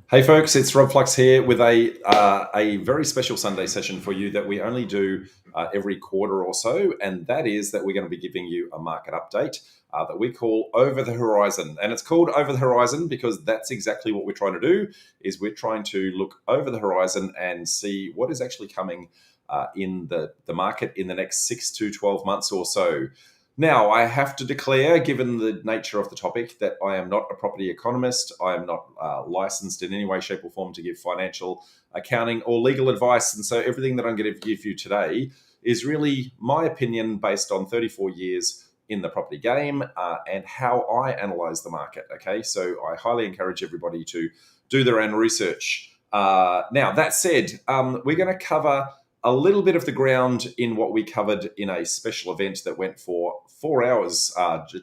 Hey folks, it's Rob Flux here with a very special Sunday session for you that we only do every quarter or so, and that is that we're going to be giving you a market update that we call Over the Horizon. And it's called Over the Horizon because that's exactly what we're trying to do. Is we're trying to look over the horizon and see what is actually coming in the market in the next 6 to 12 months or so. Now, I have to declare, given the nature of the topic, that I am not a property economist. I am not licensed in any way, shape, or form to give financial, accounting, or legal advice. And so everything that I'm going to give you today is really my opinion based on 34 years in the property game and how I analyze the market. Okay, so I highly encourage everybody to do their own research. Now, that said, we're going to cover a little bit of the ground in what we covered in a special event that went for 4 hours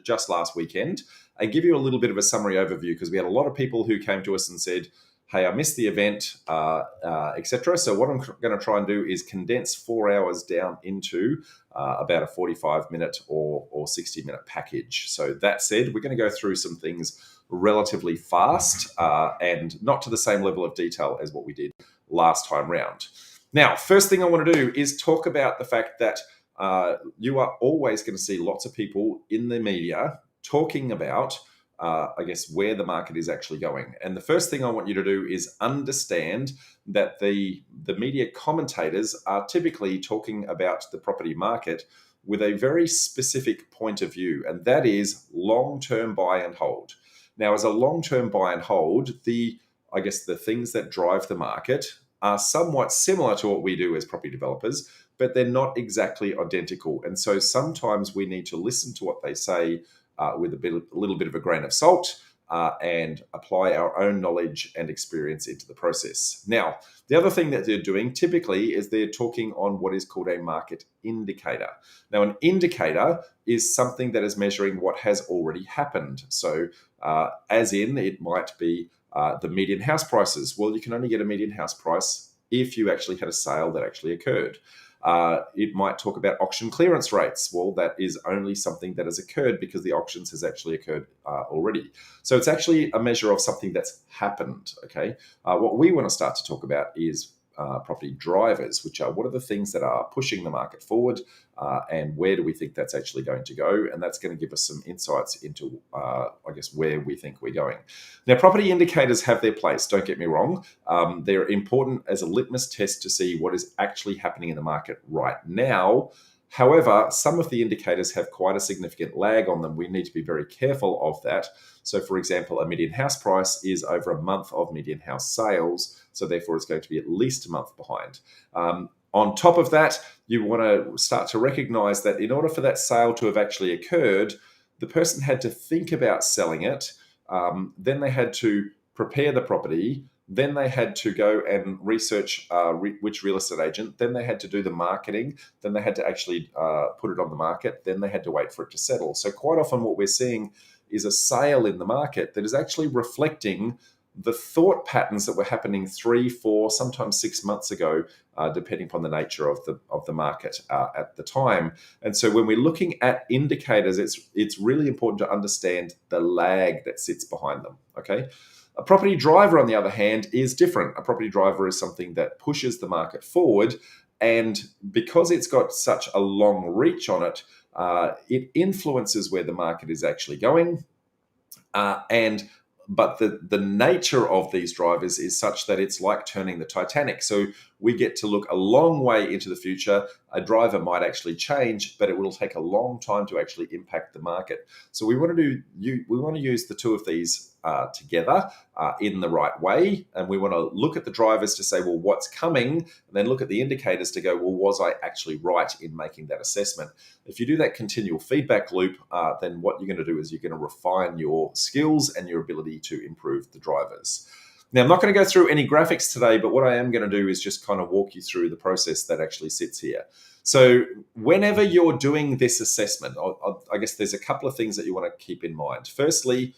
just last weekend, and give you a little bit of a summary overview because we had a lot of people who came to us and said, hey, I missed the event, etc. So what I'm going to try and do is condense 4 hours down into about a 45-minute or 60-minute package. So that said, we're going to go through some things relatively fast and not to the same level of detail as what we did last time round. Now, first thing I want to do is talk about the fact that you are always going to see lots of people in the media talking about, where the market is actually going. And the first thing I want you to do is understand that the media commentators are typically talking about the property market with a very specific point of view, and that is long-term buy and hold. Now, as a long-term buy and hold, the things that drive the market are somewhat similar to what we do as property developers, but they're not exactly identical. And so sometimes we need to listen to what they say with a little bit of a grain of salt and apply our own knowledge and experience into the process. Now, the other thing that they're doing typically is they're talking on what is called a market indicator. Now, an indicator is something that is measuring what has already happened. So as in, it might be the median house prices. Well, you can only get a median house price if you actually had a sale that actually occurred. It might talk about auction clearance rates. Well, that is only something that has occurred because the auctions has actually occurred already. So it's actually a measure of something that's happened, okay? What we want to start to talk about is property drivers, which are what are the things that are pushing the market forward and where do we think that's actually going to go? And that's going to give us some insights into, where we think we're going. Now, property indicators have their place, don't get me wrong. They're important as a litmus test to see what is actually happening in the market right now. However, some of the indicators have quite a significant lag on them. We need to be very careful of that. So, for example, a median house price is over a month of median house sales. So therefore, it's going to be at least a month behind. On top of that, you want to start to recognize that in order for that sale to have actually occurred, the person had to think about selling it. Then they had to prepare the property. Then they had to go and research which real estate agent. Then they had to do the marketing. Then they had to actually put it on the market. Then they had to wait for it to settle. So quite often what we're seeing is a sale in the market that is actually reflecting the thought patterns that were happening 3, 4, sometimes 6 months ago, depending upon the nature of the market at the time. And so when we're looking at indicators, it's really important to understand the lag that sits behind them, okay? A property driver, on the other hand, is different. A property driver is something that pushes the market forward, and because it's got such a long reach on it, it influences where the market is actually going. But the nature of these drivers is such that it's like turning the Titanic. So we get to look a long way into the future. A driver might actually change, but it will take a long time to actually impact the market. So we want to use the two of these together in the right way, and we want to look at the drivers to say, well, what's coming, and then look at the indicators to go, well, was I actually right in making that assessment? If you do that continual feedback loop, then what you're going to do is you're going to refine your skills and your ability to improve the drivers. Now, I'm not going to go through any graphics today, but what I am going to do is just kind of walk you through the process that actually sits here. So whenever you're doing this assessment, I guess there's a couple of things that you want to keep in mind. Firstly,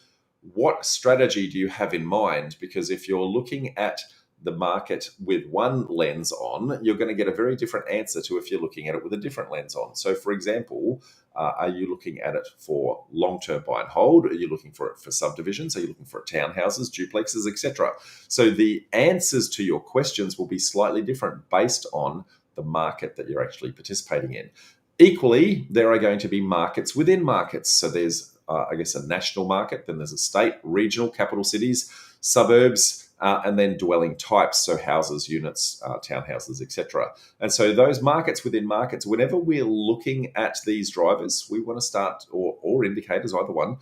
what strategy do you have in mind? Because if you're looking at the market with one lens on, you're going to get a very different answer to if you're looking at it with a different lens on. So, for example, are you looking at it for long-term buy and hold? Are you looking for it for subdivisions? Are you looking for townhouses, duplexes, etc.? So the answers to your questions will be slightly different based on the market that you're actually participating in. Equally, there are going to be markets within markets. So there's, I guess, a national market, then there's a state, regional, capital cities, suburbs, and then dwelling types, so houses, units, townhouses, etc. And so those markets within markets, whenever we're looking at these drivers, we want to start, or indicators, either one,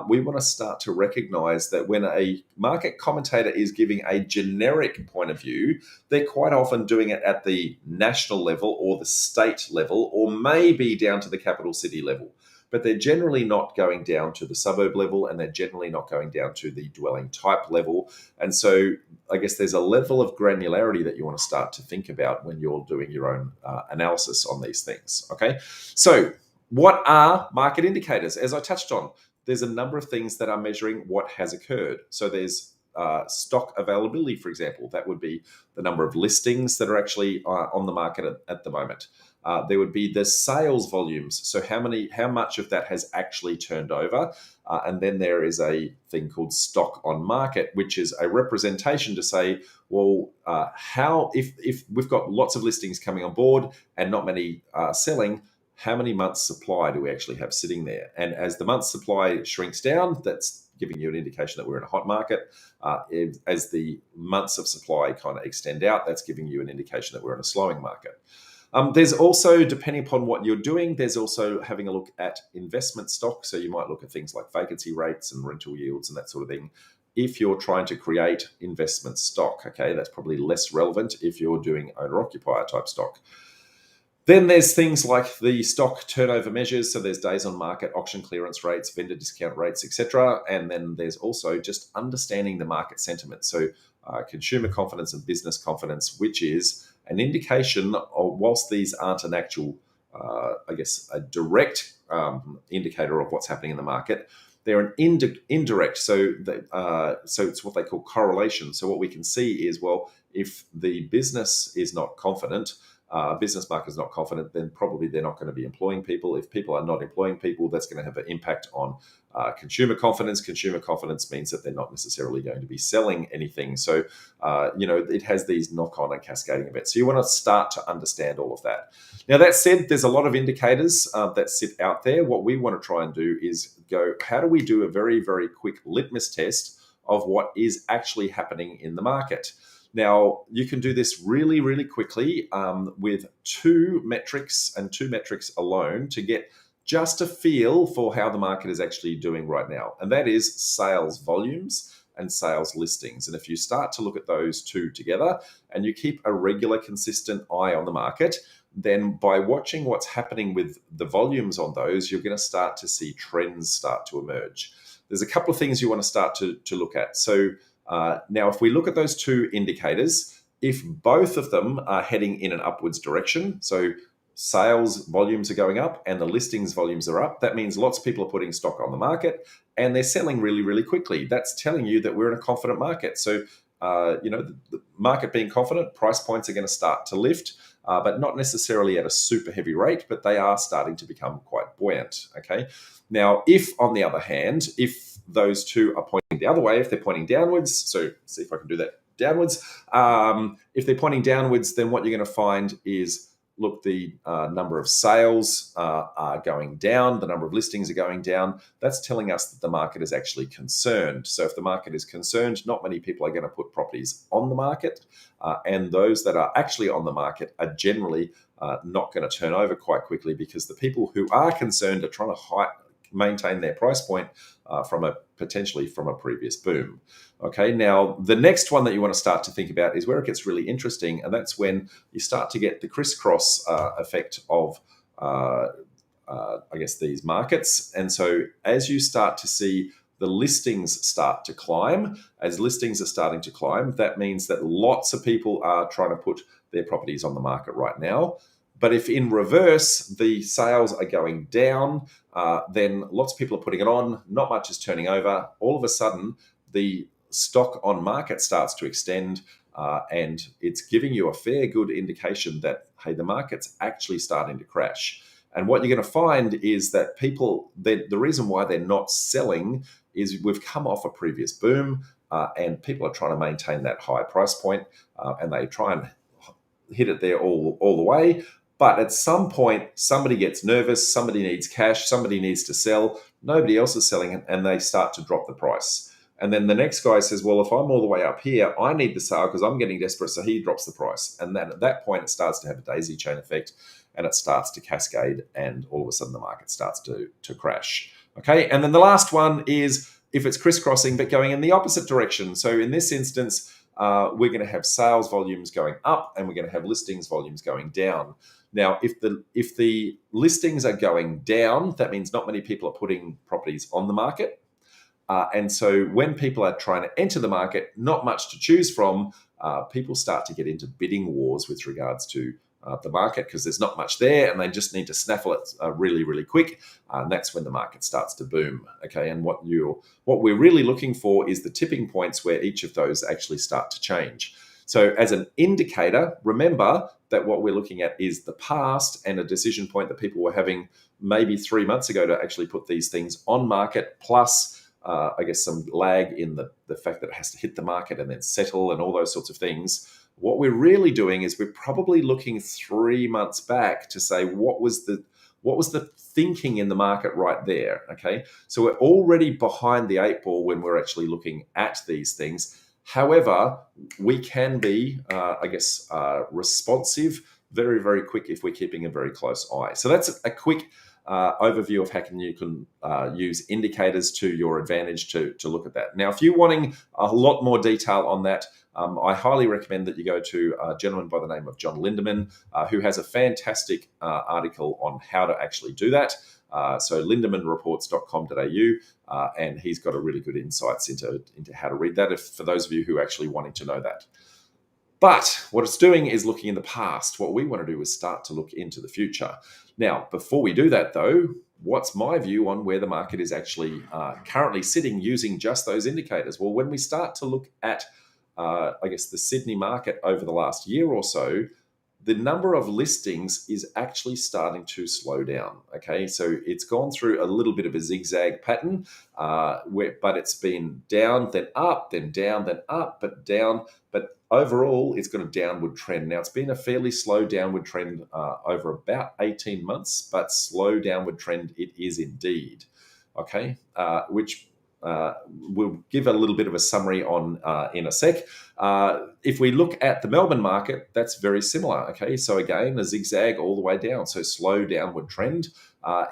we want to start to recognize that when a market commentator is giving a generic point of view, they're quite often doing it at the national level or the state level, or maybe down to the capital city level. But they're generally not going down to the suburb level, and they're generally not going down to the dwelling type level. And so I guess there's a level of granularity that you want to start to think about when you're doing your own analysis on these things. Okay, so what are market indicators? As I touched on, there's a number of things that are measuring what has occurred. So there's stock availability, for example. That would be the number of listings that are actually on the market at the moment. There would be the sales volumes. So how much of that has actually turned over? And then there is a thing called stock on market, which is a representation to say, well, how if we've got lots of listings coming on board and not many selling, how many months supply do we actually have sitting there? And as the months supply shrinks down, that's giving you an indication that we're in a hot market. As the months of supply kind of extend out, that's giving you an indication that we're in a slowing market. There's also, depending upon what you're doing, there's also having a look at investment stock. So you might look at things like vacancy rates and rental yields and that sort of thing. If you're trying to create investment stock, okay, that's probably less relevant if you're doing owner-occupier type stock. Then there's things like the stock turnover measures. So there's days on market, auction clearance rates, vendor discount rates, etc. And then there's also just understanding the market sentiment. So consumer confidence and business confidence, which is an indication of, whilst these aren't an actual, I guess, a direct indicator of what's happening in the market, they're an indirect. So it's what they call correlation. So what we can see is, well, if the business is not confident, business market is not confident, then probably they're not going to be employing people. If people are not employing people, that's going to have an impact on consumer confidence. Consumer confidence means that they're not necessarily going to be selling anything. So, it has these knock-on and cascading events. So you want to start to understand all of that. Now, that said, there's a lot of indicators that sit out there. What we want to try and do is go, how do we do a very, very quick litmus test of what is actually happening in the market? Now, you can do this really, really quickly with two metrics and two metrics alone to get just a feel for how the market is actually doing right now. And that is sales volumes and sales listings. And if you start to look at those two together and you keep a regular, consistent eye on the market, then by watching what's happening with the volumes on those, you're going to start to see trends start to emerge. There's a couple of things you want to start to look at. So now, if we look at those two indicators, if both of them are heading in an upwards direction, so sales volumes are going up and the listings volumes are up, that means lots of people are putting stock on the market and they're selling really, really quickly. That's telling you that we're in a confident market. So, the market being confident, price points are going to start to lift, but not necessarily at a super heavy rate, but they are starting to become quite buoyant. Okay. Now, if on the other hand, if those two are pointing the other way, if they're pointing downwards, so see if I can do that downwards. If they're pointing downwards, then what you're going to find is, look, the number of sales are going down, the number of listings are going down. That's telling us that the market is actually concerned. So if the market is concerned, not many people are going to put properties on the market. And those that are actually on the market are generally not going to turn over quite quickly, because the people who are concerned are trying to maintain their price point potentially from a previous boom. Okay, now the next one that you want to start to think about is where it gets really interesting, and that's when you start to get the crisscross effect of, I guess, these markets. And so as you start to see the listings start to climb, as listings are starting to climb, that means that lots of people are trying to put their properties on the market right now. But if in reverse, the sales are going down, then lots of people are putting it on, not much is turning over. All of a sudden, the stock on market starts to extend. and it's giving you a fair good indication that, hey, the market's actually starting to crash. And what you're going to find is that people, the reason why they're not selling is we've come off a previous boom, and people are trying to maintain that high price point, and they try and hit it there all the way. But at some point, somebody gets nervous, somebody needs cash, somebody needs to sell, nobody else is selling it, and they start to drop the price. And then the next guy says, well, if I'm all the way up here, I need the sale because I'm getting desperate. So he drops the price. And then at that point, it starts to have a daisy chain effect, and it starts to cascade, and all of a sudden the market starts to crash. Okay. And then the last one is if it's crisscrossing, but going in the opposite direction. So in this instance, we're going to have sales volumes going up, and we're going to have listings volumes going down. Now, if the listings are going down, that means not many people are putting properties on the market. And so when people are trying to enter the market, not much to choose from, people start to get into bidding wars with regards to the market, because there's not much there and they just need to snaffle it really, really quick. And that's when the market starts to boom. Okay. And what we're really looking for is the tipping points where each of those actually start to change. So as an indicator, remember that what we're looking at is the past and a decision point that people were having maybe 3 months ago to actually put these things on market, plus I guess some lag in the fact that it has to hit the market and then settle and all those sorts of things. What we're really doing is we're probably looking 3 months back to say what was the thinking in the market right there. Okay, so we're already behind the 8 ball when we're actually looking at these things. However, we can be, responsive, very, very quick if we're keeping a very close eye. So that's a quick overview of how you can use indicators to your advantage to look at that. Now, if you're wanting a lot more detail on that, I highly recommend that you go to a gentleman by the name of John Lindeman, who has a fantastic article on how to actually do that. So lindemanreports.com.au, and he's got a really good insights into how to read that, for those of you who are actually wanting to know that. But what it's doing is looking in the past. What we want to do is start to look into the future. Now, before we do that, though, what's my view on where the market is actually currently sitting using just those indicators? Well, when we start to look at, the Sydney market over the last year or so, the number of listings is actually starting to slow down. Okay, so it's gone through a little bit of a zigzag pattern, but it's been down, then up, then down, then up, but down. But overall, it's got a downward trend. Now, it's been a fairly slow downward trend over about 18 months, but slow downward trend it is indeed. Okay, which we'll give a little bit of a summary on in a sec. If we look at the Melbourne market, that's very similar. Okay, so again, a zigzag all the way down, so slow downward trend.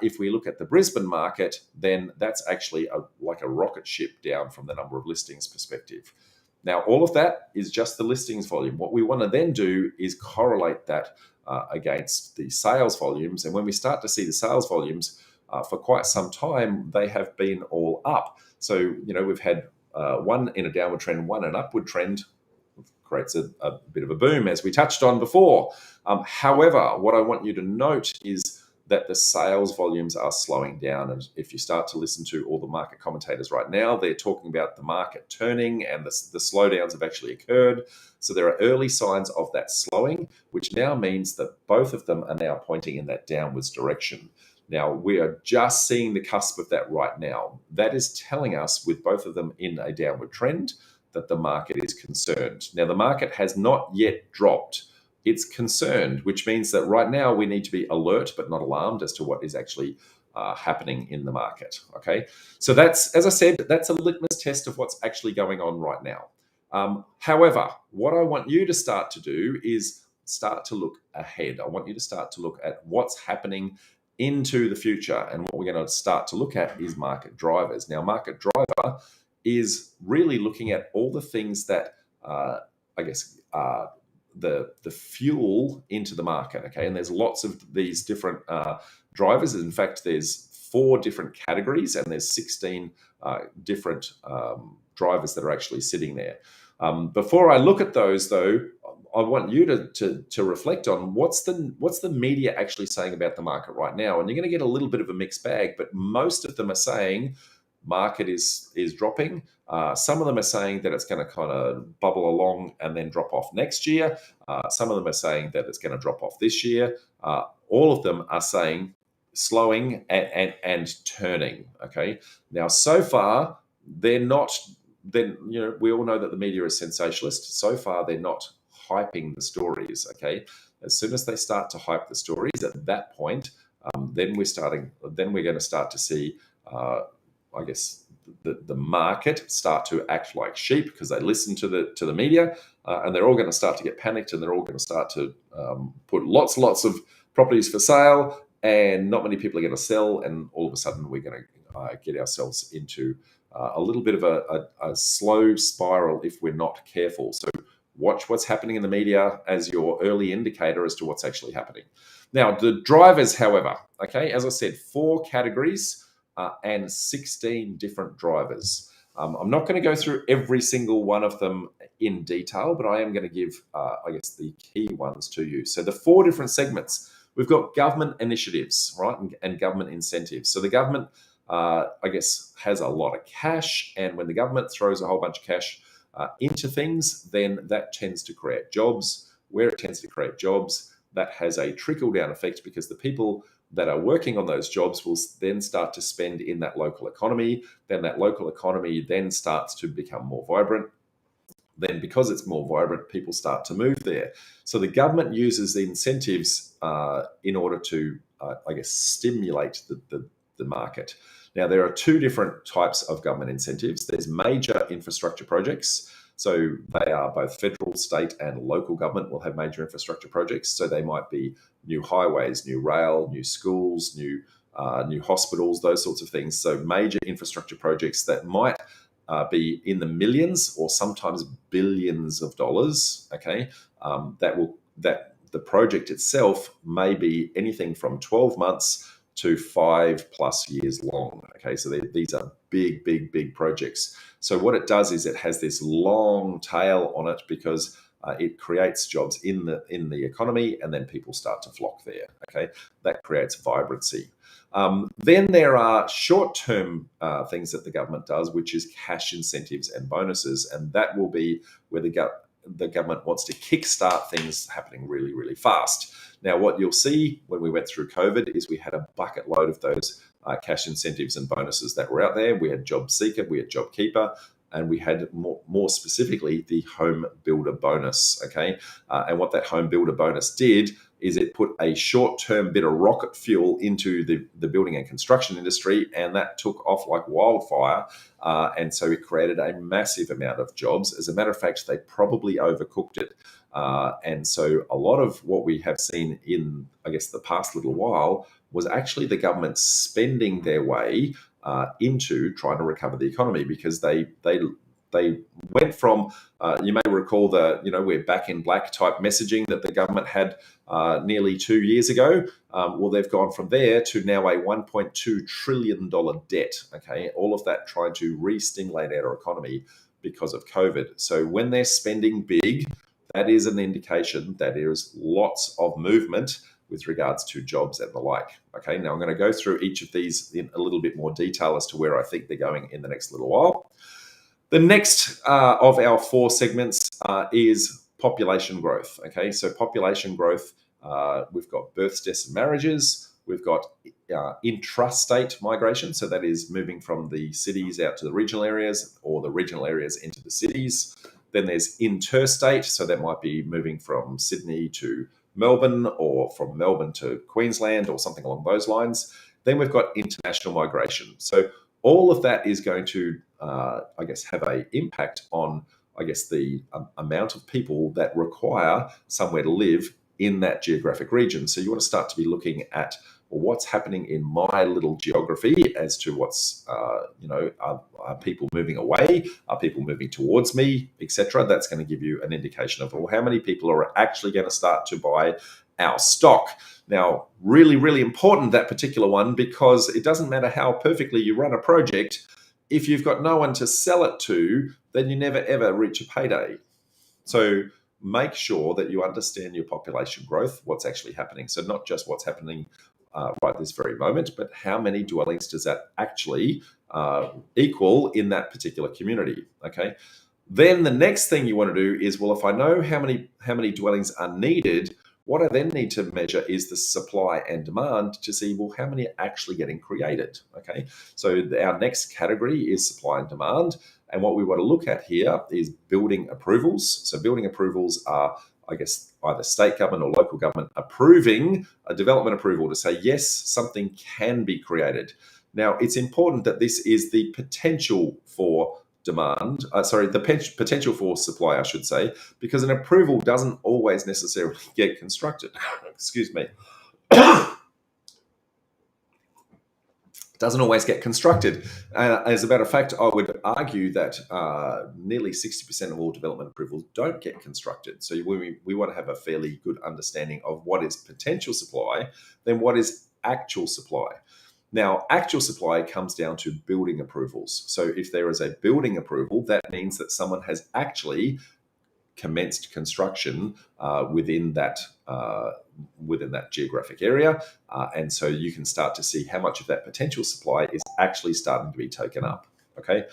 If we look at the Brisbane market, then that's actually like a rocket ship down from the number of listings perspective. Now, all of that is just the listings volume. What we want to then do is correlate that against the sales volumes. And when we start to see the sales volumes, for quite some time, they have been all up. So, we've had one in a downward trend, one in an upward trend, creates a bit of a boom, as we touched on before. However, what I want you to note is that the sales volumes are slowing down. And if you start to listen to all the market commentators right now, they're talking about the market turning, and the slowdowns have actually occurred. So there are early signs of that slowing, which now means that both of them are now pointing in that downwards direction. Now, we are just seeing the cusp of that right now. That is telling us, with both of them in a downward trend, that the market is concerned. Now, the market has not yet dropped. It's concerned, which means that right now we need to be alert but not alarmed as to what is actually happening in the market. Okay, so that's, as I said, that's a litmus test of what's actually going on right now. However, what I want you to start to do is start to look ahead. I want you to start to look at what's happening into the future, and what we're going to start to look at is market drivers. Now, market driver is really looking at all the things that the fuel into the market. Okay, and there's lots of these different drivers. In fact, there's 4 different categories, and there's 16 different drivers that are actually sitting there. Before I look at those, though, I want you to reflect on what's the media actually saying about the market right now. And you're going to get a little bit of a mixed bag, but most of them are saying market is dropping. Some of them are saying that it's going to kind of bubble along and then drop off next year. Some of them are saying that it's going to drop off this year. All of them are saying slowing and turning. Okay. Now, so far, they're not. Then we all know that the media is sensationalist. So far, they're not hyping the stories. Okay. As soon as they start to hype the stories, at that point, then we're going to start to see, I guess, the market start to act like sheep because they listen to the media, and they're all going to start to get panicked, and they're all going to start to put lots of properties for sale, and not many people are going to sell, and all of a sudden we're going to get ourselves into a little bit of a slow spiral if we're not careful. So watch what's happening in the media as your early indicator as to what's actually happening. Now, the drivers, however, okay, as I said, 4 categories and 16 different drivers. I'm not going to go through every single one of them in detail, but I am going to give, I guess, the key ones to you. So the 4 different segments, we've got government initiatives, right, and government incentives. So the government, I guess, has a lot of cash, and when the government throws a whole bunch of cash into things, then that tends to create jobs. Where it tends to create jobs, that has a trickle-down effect because the people that are working on those jobs will then start to spend in that local economy. Then that local economy then starts to become more vibrant. Then because it's more vibrant, people start to move there. So the government uses the incentives in order to, I guess, stimulate the market. Now, there are 2 different types of government incentives. There's major infrastructure projects. So they are both federal, state, and local government will have major infrastructure projects. So they might be new highways, new rail, new schools, new hospitals, those sorts of things. So major infrastructure projects that might be in the millions or sometimes billions of dollars. Okay, that the project itself may be anything from 12 months to 5+ years long. Okay, so these are big projects. So what it does is it has this long tail on it because it creates jobs in the economy, and then people start to flock there. Okay, that creates vibrancy. Then there are short-term things that the government does, which is cash incentives and bonuses, and that will be where the government wants to kickstart things happening really fast. Now, what you'll see when we went through COVID is we had a bucket load of those cash incentives and bonuses that were out there. We had Job Seeker, we had Job Keeper, and we had more specifically the home builder bonus. Okay, and what that home builder bonus did is it put a short-term bit of rocket fuel into the building and construction industry, and that took off like wildfire. And so it created a massive amount of jobs. As a matter of fact, they probably overcooked it. And so a lot of what we have seen in, I guess, the past little while was actually the government spending their way into trying to recover the economy, because they went from, you may recall we're back in black type messaging that the government had nearly 2 years ago. Well, they've gone from there to now a $1.2 trillion debt. Okay, all of that trying to re-stimulate our economy because of COVID. So when they're spending big, that is an indication that there is lots of movement with regards to jobs and the like. Okay, now I'm going to go through each of these in a little bit more detail as to where I think they're going in the next little while. The next of our 4 segments is population growth. Okay, so population growth, we've got births, deaths, and marriages. We've got intrastate migration, so that is moving from the cities out to the regional areas, or the regional areas into the cities. Then there's interstate, so that might be moving from Sydney to Melbourne, or from Melbourne to Queensland, or something along those lines. Then we've got international migration. So all of that is going to, I guess, have an impact on, I guess, the amount of people that require somewhere to live in that geographic region. So you want to start to be looking at, well, what's happening in my little geography as to what's, are people moving away? Are people moving towards me, etc.? That's going to give you an indication of, well, how many people are actually going to start to buy our stock. Now, really important, that particular one, because it doesn't matter how perfectly you run a project. If you've got no one to sell it to, then you never ever reach a payday. So make sure that you understand your population growth, what's actually happening. So not just what's happening right this very moment, but how many dwellings does that actually equal in that particular community. Okay. Then the next thing you want to do is, well, if I know how many dwellings are needed, what I then need to measure is the supply and demand to see, well, how many are actually getting created. Okay, so our next category is supply and demand, and what we want to look at here is building approvals. So building approvals are, I guess, either state government or local government approving a development approval to say yes, something can be created. Now, it's important that this is the potential for demand, the potential for supply, I should say, because an approval doesn't always necessarily get constructed. Excuse me. Doesn't always get constructed. As a matter of fact, I would argue that nearly 60% of all development approvals don't get constructed. So we want to have a fairly good understanding of what is potential supply, then what is actual supply. Now, actual supply comes down to building approvals. So if there is a building approval, that means that someone has actually commenced construction within that geographic area, and so you can start to see how much of that potential supply is actually starting to be taken up. Okay.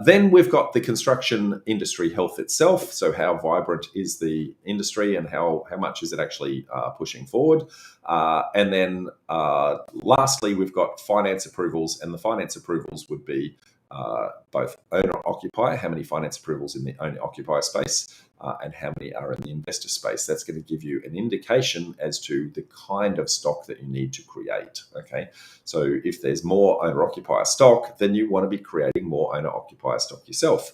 Then we've got the construction industry health itself. So how vibrant is the industry and how much is it actually pushing forward? And then lastly, we've got finance approvals, and the finance approvals would be both owner-occupier, how many finance approvals in the owner-occupier space, and how many are in the investor space. That's going to give you an indication as to the kind of stock that you need to create. Okay, so if there's more owner-occupier stock, then you want to be creating more owner-occupier stock yourself.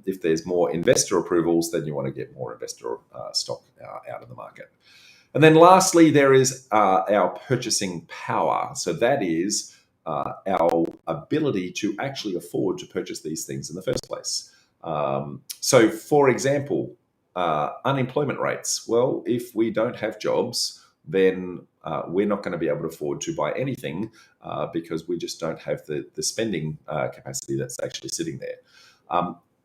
If there's more investor approvals, then you want to get more investor stock out of the market. And then lastly, there is our purchasing power. So that is our ability to actually afford to purchase these things in the first place. So, for example, unemployment rates. Well, if we don't have jobs, then we're not going to be able to afford to buy anything because we just don't have the spending capacity that's actually sitting there.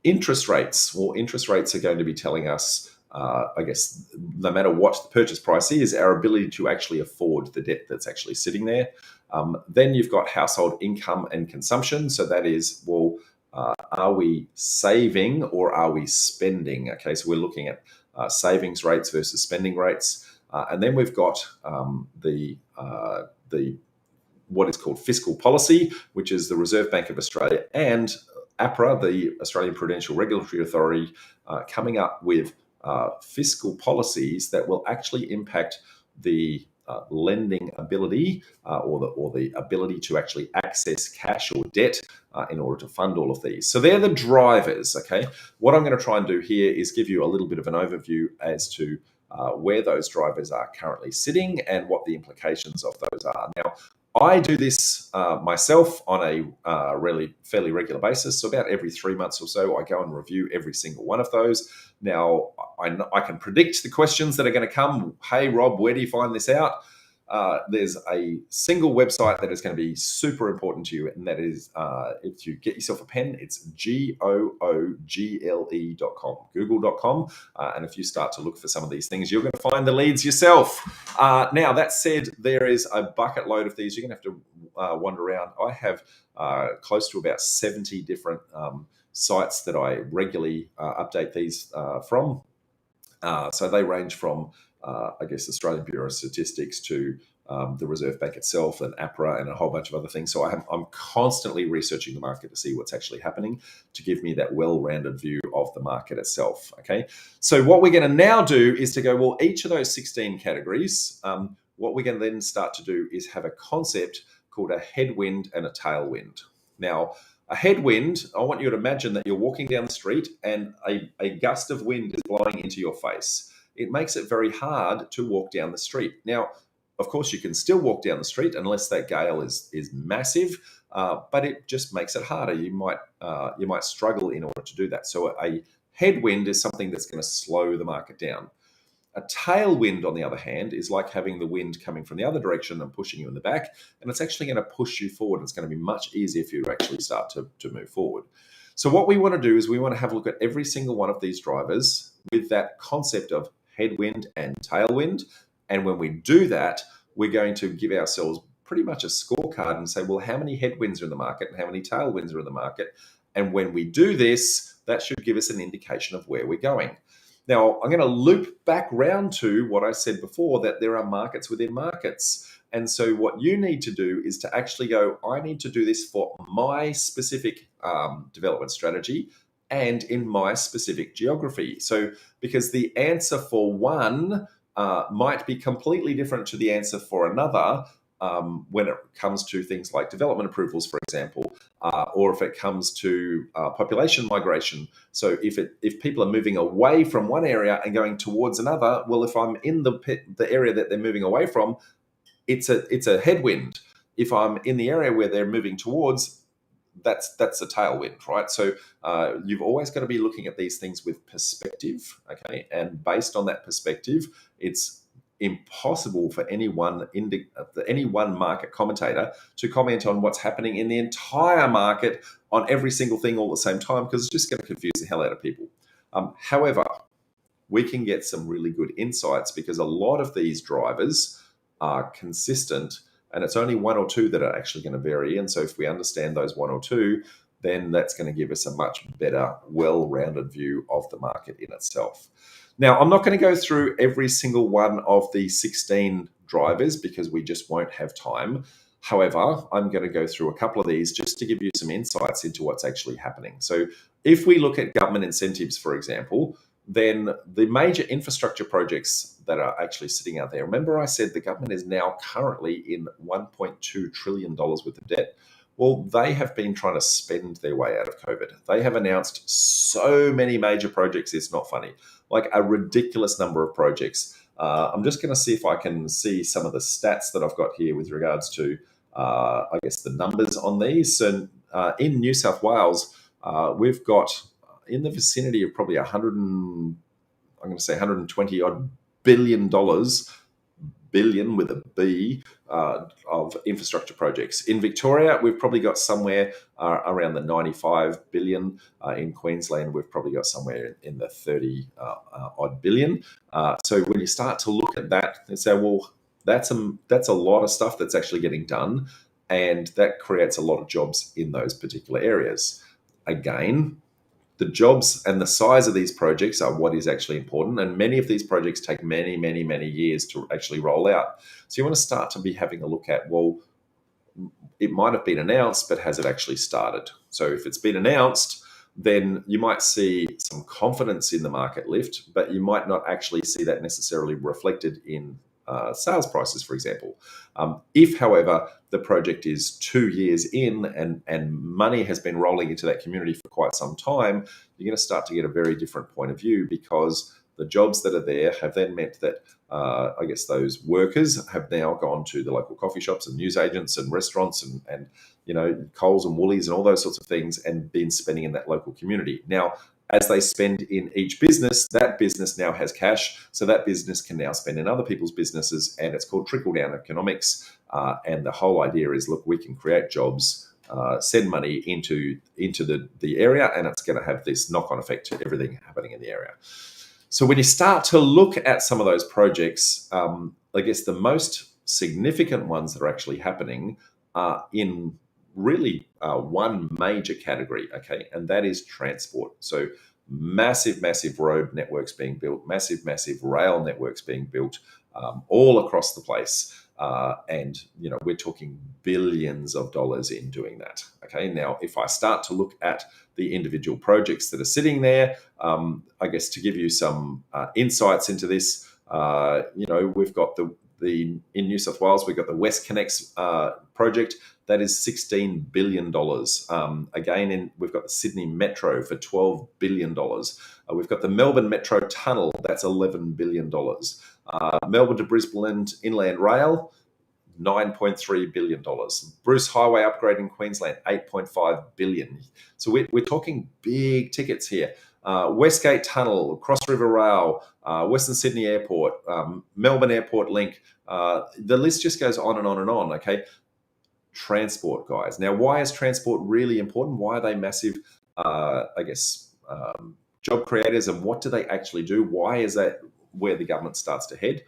Interest rates. Well, interest rates are going to be telling us, I guess, no matter what the purchase price is, our ability to actually afford the debt that's actually sitting there. Then you've got household income and consumption. So that is, well, are we saving or are we spending? Okay, so we're looking at savings rates versus spending rates. And then we've got the what is called fiscal policy, which is the Reserve Bank of Australia and APRA, the Australian Prudential Regulatory Authority, coming up with fiscal policies that will actually impact the lending ability or the ability to actually access cash or debt in order to fund all of these. So they're the drivers, okay? What I'm going to try and do here is give you a little bit of an overview as to where those drivers are currently sitting and what the implications of those are. Now, I do this myself on a fairly regular basis. So about every 3 months or so, I go and review every single one of those. Now, I can predict the questions that are going to come. Hey, Rob, where do you find this out? There's a single website that is going to be super important to you, and that is, if you get yourself a pen, it's google.com, google.com. And if you start to look for some of these things, you're going to find the leads yourself. Now, that said, there is a bucket load of these. You're going to have to wander around. I have close to about 70 different sites that I regularly update these from. So they range from I guess, Australian Bureau of Statistics to the Reserve Bank itself and APRA and a whole bunch of other things. So I'm constantly researching the market to see what's actually happening to give me that well-rounded view of the market itself, okay? So what we're going to now do is to go, well, each of those 16 categories, what we're going to then start to do is have a concept called a headwind and a tailwind. Now, a headwind, I want you to imagine that you're walking down the street and a gust of wind is blowing into your face. It makes it very hard to walk down the street. Now, of course, you can still walk down the street unless that gale is massive, but it just makes it harder. You might struggle in order to do that. So a headwind is something that's going to slow the market down. A tailwind, on the other hand, is like having the wind coming from the other direction and pushing you in the back, and it's actually going to push you forward. It's going to be much easier for you to actually start to move forward. So what we want to do is we want to have a look at every single one of these drivers with that concept of headwind and tailwind. And when we do that, we're going to give ourselves pretty much a scorecard and say, well, how many headwinds are in the market and how many tailwinds are in the market? And when we do this, that should give us an indication of where we're going. Now, I'm going to loop back round to what I said before, that there are markets within markets. And so what you need to do is to actually go, I need to do this for my specific development strategy and in my specific geography. So because the answer for one might be completely different to the answer for another when it comes to things like development approvals, for example, or if it comes to population migration. So if people are moving away from one area and going towards another, well, if I'm in the area that they're moving away from, it's a headwind. If I'm in the area where they're moving towards, that's a tailwind, right? So you've always got to be looking at these things with perspective, okay? And based on that perspective, it's impossible for any one market commentator to comment on what's happening in the entire market on every single thing all at the same time, because it's just going to confuse the hell out of people. However, we can get some really good insights because a lot of these drivers are consistent, and it's only one or two that are actually going to vary. And so if we understand those one or two, then that's going to give us a much better, well-rounded view of the market in itself. Now, I'm not going to go through every single one of the 16 drivers because we just won't have time. However, I'm going to go through a couple of these just to give you some insights into what's actually happening. So if we look at government incentives, for example, then the major infrastructure projects that are actually sitting out there. Remember I said the government is now currently in $1.2 trillion worth of debt. Well, they have been trying to spend their way out of COVID. They have announced so many major projects, it's not funny, like a ridiculous number of projects. I'm just going to see if I can see some of the stats that I've got here with regards to, I guess, the numbers on these. So in New South Wales, we've got in the vicinity of probably 120 odd $billion, billion with a B, of infrastructure projects. In Victoria, we've probably got somewhere around the 95 billion. In Queensland, we've probably got somewhere in the 30 odd billion. So when you start to look at that and say, well, that's a lot of stuff that's actually getting done, and that creates a lot of jobs in those particular areas. Again, the jobs and the size of these projects are what is actually important. And many of these projects take many, many, many years to actually roll out. So you want to start to be having a look at, well, it might have been announced, but has it actually started? So if it's been announced, then you might see some confidence in the market lift, but you might not actually see that necessarily reflected in sales prices, for example. If, however, the project is 2 years in and money has been rolling into that community for quite some time, you're going to start to get a very different point of view, because the jobs that are there have then meant that, I guess, those workers have now gone to the local coffee shops and newsagents and restaurants and Coles and Woolies and all those sorts of things, and been spending in that local community. Now, as they spend in each business, that business now has cash, so that business can now spend in other people's businesses, and it's called trickle-down economics. And the whole idea is, look, we can create jobs, send money into the area, and it's going to have this knock-on effect to everything happening in the area. So when you start to look at some of those projects, I guess the most significant ones that are actually happening are in really one major category, okay, and that is transport. So massive road networks being built, massive rail networks being built all across the place. And we're talking billions of dollars in doing that. Okay, now if I start to look at the individual projects that are sitting there, I guess to give you some insights into this, we've got in New South Wales, we've got the WestConnex project. That is $16 billion. Again, we've got the Sydney Metro for $12 billion. We've got the Melbourne Metro Tunnel, that's $11 billion. Melbourne to Brisbane Inland Rail, $9.3 billion. Bruce Highway upgrade in Queensland, $8.5 billion. So we're talking big tickets here. Westgate Tunnel, Cross River Rail, Western Sydney Airport, Melbourne Airport Link. The list just goes on and on and on, okay? Transport, guys. Now, why is transport really important? Why are they massive, job creators, and what do they actually do? Why is that where the government starts to head?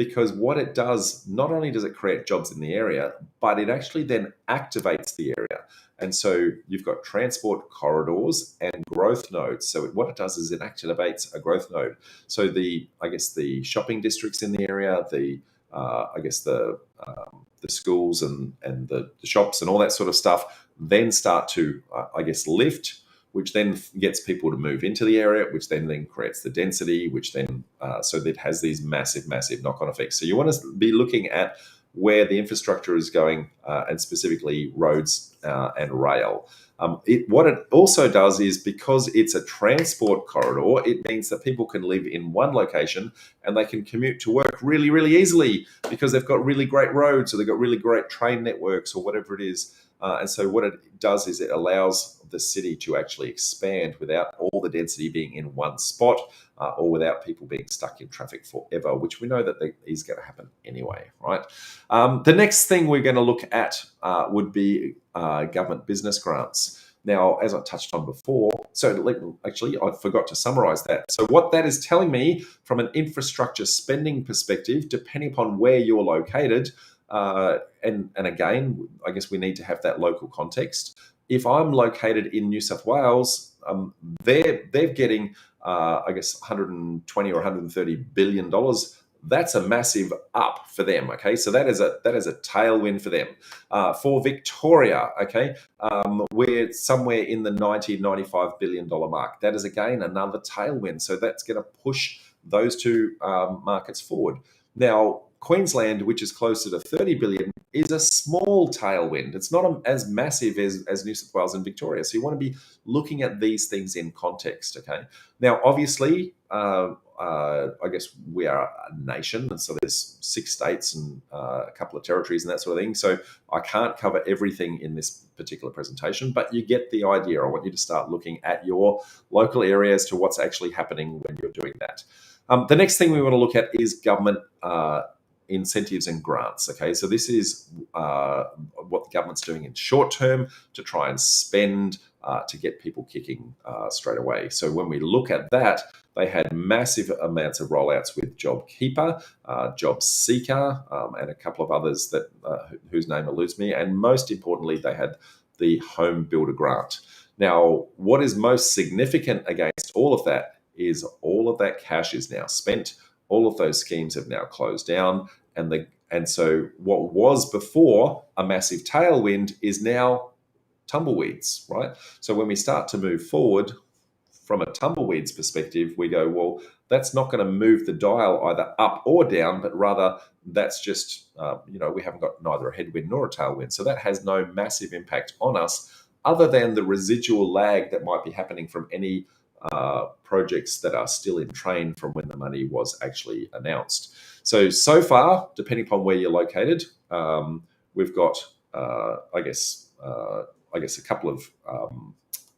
because what it does, not only does it create jobs in the area, but it actually then activates the area. And so you've got transport corridors and growth nodes. So what it does is it activates a growth node. So the shopping districts in the area, the schools and the shops and all that sort of stuff then start to lift, which then gets people to move into the area, which then creates the density, which then so that has these massive knock-on effects. So you want to be looking at where the infrastructure is going, and specifically roads and rail. What it also does is, because it's a transport corridor, it means that people can live in one location and they can commute to work really, really easily because they've got really great roads or they've got really great train networks or whatever it is. And so what it does is it allows the city to actually expand without all the density being in one spot, or without people being stuck in traffic forever, which we know that is going to happen anyway, right? The next thing we're going to look at would be government business grants. Now, as I touched on before, I forgot to summarize that. So what that is telling me from an infrastructure spending perspective, depending upon where you're located, and again, I guess we need to have that local context. If I'm located in New South Wales, they're getting, 120 or 130 billion dollars. That's a massive up for them. Okay, so that is a tailwind for them. For Victoria, okay, we're somewhere in the 90-95 billion dollar mark. That is again another tailwind. So that's going to push those two markets forward. Now, Queensland, which is closer to 30 billion, is a small tailwind. It's not as massive as New South Wales and Victoria. So you want to be looking at these things in context, okay? Now, obviously, I guess we are a nation, and so there's 6 states and a couple of territories and that sort of thing. So I can't cover everything in this particular presentation, but you get the idea. I want you to start looking at your local area as to what's actually happening when you're doing that. The next thing we want to look at is government incentives and grants. Okay, so this is what the government's doing in short term to try and spend to get people kicking straight away. So when we look at that, they had massive amounts of rollouts with JobKeeper, JobSeeker, and a couple of others that whose name eludes me. And most importantly, they had the Home Builder Grant. Now, what is most significant against all of that is all of that cash is now spent. All of those schemes have now closed down, and so what was before a massive tailwind is now tumbleweeds, right? So when we start to move forward from a tumbleweeds perspective, we go, well, that's not going to move the dial either up or down, but rather that's just, we haven't got neither a headwind nor a tailwind. So that has no massive impact on us other than the residual lag that might be happening from any projects that are still in train from when the money was actually announced. So far, depending upon where you're located, we've got, I guess a couple of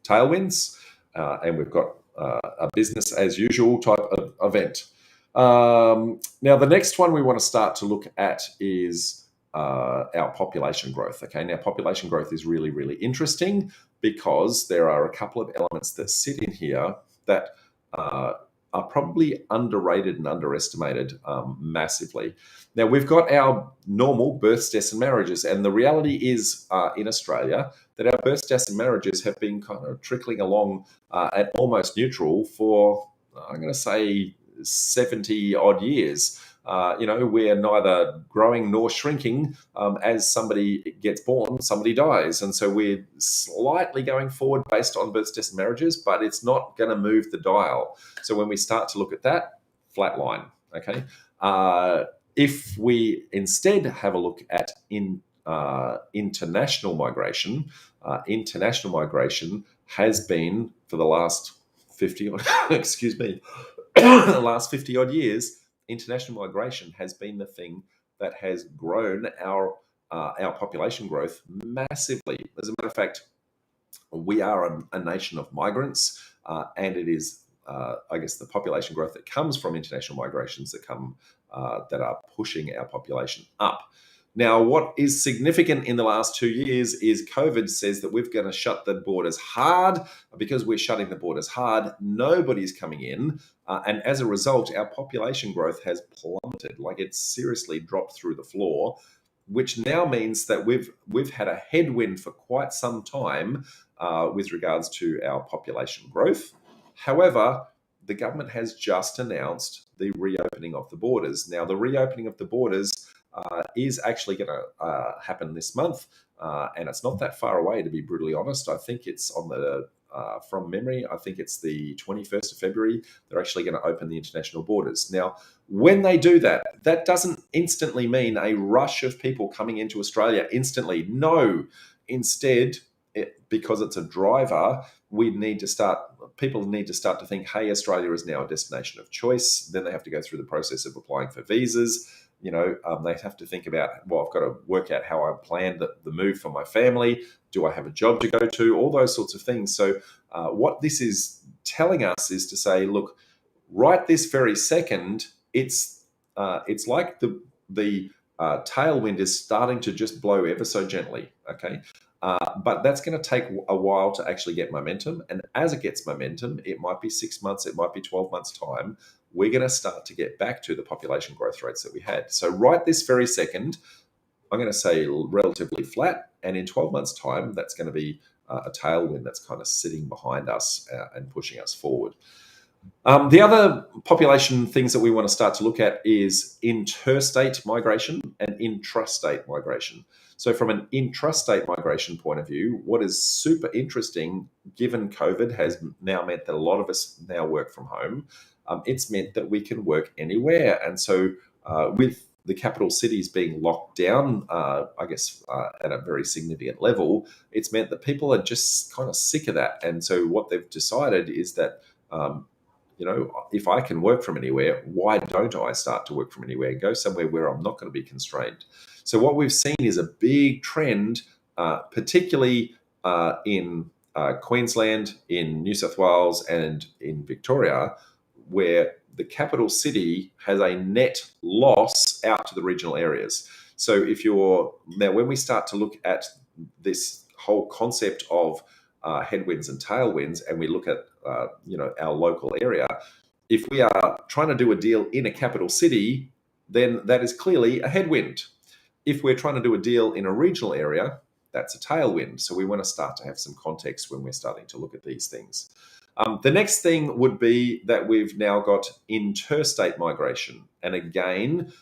tailwinds, and we've got a business as usual type of event. Now, the next one we want to start to look at is our population growth. Okay, now population growth is really, really interesting because there are a couple of elements that sit in here that are probably underrated and underestimated massively. Now, we've got our normal births, deaths, and marriages, and the reality is in Australia that our births, deaths, and marriages have been kind of trickling along at almost neutral for, I'm going to say, 70 odd years. We're neither growing nor shrinking. As somebody gets born, somebody dies. And so we're slightly going forward based on births, deaths, and marriages, but it's not going to move the dial. So when we start to look at that, flat line, okay? If we instead have a look at international migration, international migration has been for the last 50 last 50 odd years, international migration has been the thing that has grown our population growth massively. As a matter of fact, we are a nation of migrants, and it is, the population growth that comes from international migrations that are pushing our population up. Now, what is significant in the last 2 years is COVID says that we're going to shut the borders hard. Because we're shutting the borders hard, nobody's coming in. And as a result, our population growth has plummeted. Like, it's seriously dropped through the floor, which now means that we've had a headwind for quite some time with regards to our population growth. However, the government has just announced the reopening of the borders. Now, the reopening of the borders is actually going to happen this month, and it's not that far away, to be brutally honest. I think it's on the from memory, I think it's the 21st of February. They're actually going to open the international borders. Now, when they do that, that doesn't instantly mean a rush of people coming into Australia instantly. No, instead, because it's a driver, people need to start to think, hey, Australia is now a destination of choice. Then they have to go through the process of applying for visas. They have to think about, well, I've got to work out how I plan the move for my family. Do I have a job to go to? All those sorts of things. So what this is telling us is to say, look, right this very second, it's like the tailwind is starting to just blow ever so gently, okay? But that's going to take a while to actually get momentum. And as it gets momentum, it might be 6 months, it might be 12 months' time, we're going to start to get back to the population growth rates that we had. So right this very second, I'm going to say relatively flat. And in 12 months' time, that's going to be a tailwind that's kind of sitting behind us and pushing us forward. The other population things that we want to start to look at is interstate migration and intrastate migration. So from an intrastate migration point of view, what is super interesting, given COVID has now meant that a lot of us now work from home, it's meant that we can work anywhere. And so with the capital cities being locked down, at a very significant level, it's meant that people are just kind of sick of that. And so what they've decided is that if I can work from anywhere, why don't I start to work from anywhere and go somewhere where I'm not going to be constrained? So what we've seen is a big trend, particularly in Queensland, in New South Wales, and in Victoria, where the capital city has a net loss out to the regional areas. So when we start to look at this whole concept of headwinds and tailwinds, and we look at our local area, if we are trying to do a deal in a capital city, then that is clearly a headwind. If we're trying to do a deal in a regional area, that's a tailwind. So we want to start to have some context when we're starting to look at these things. The next thing would be that we've now got interstate migration. And again,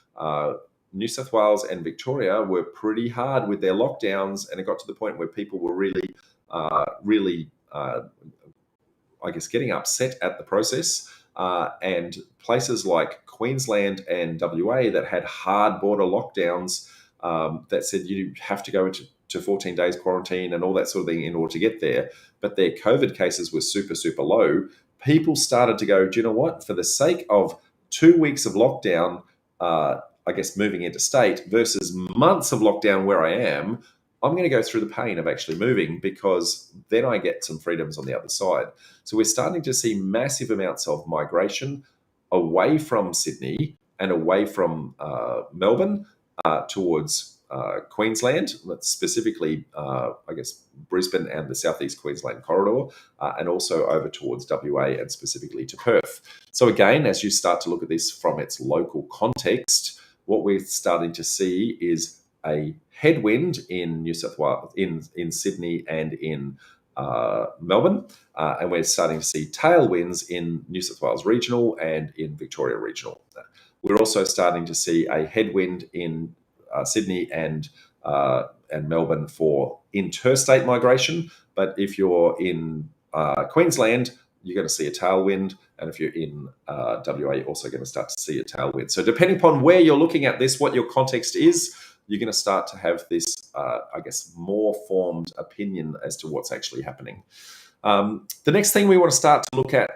New South Wales and Victoria were pretty hard with their lockdowns, and it got to the point where people were really getting upset at the process. And places like Queensland and WA that had hard border lockdowns that said you have to go into 14 days quarantine and all that sort of thing in order to get there, but their COVID cases were super, super low. People started to go, do you know what? For the sake of 2 weeks of lockdown, moving interstate versus months of lockdown where I am, I'm going to go through the pain of actually moving, because then I get some freedoms on the other side. So we're starting to see massive amounts of migration away from Sydney and away from Melbourne towards Queensland, specifically, Brisbane and the Southeast Queensland corridor, and also over towards WA and specifically to Perth. So again, as you start to look at this from its local context, what we're starting to see is a headwind in New South Wales, in Sydney and in Melbourne, and we're starting to see tailwinds in New South Wales regional and in Victoria regional. We're also starting to see a headwind in Sydney and Melbourne for interstate migration, but if you're in Queensland, you're going to see a tailwind, and if you're in WA, you're also going to start to see a tailwind. So depending upon where you're looking at this, what your context is, you're going to start to have this, more formed opinion as to what's actually happening. The next thing we want to start to look at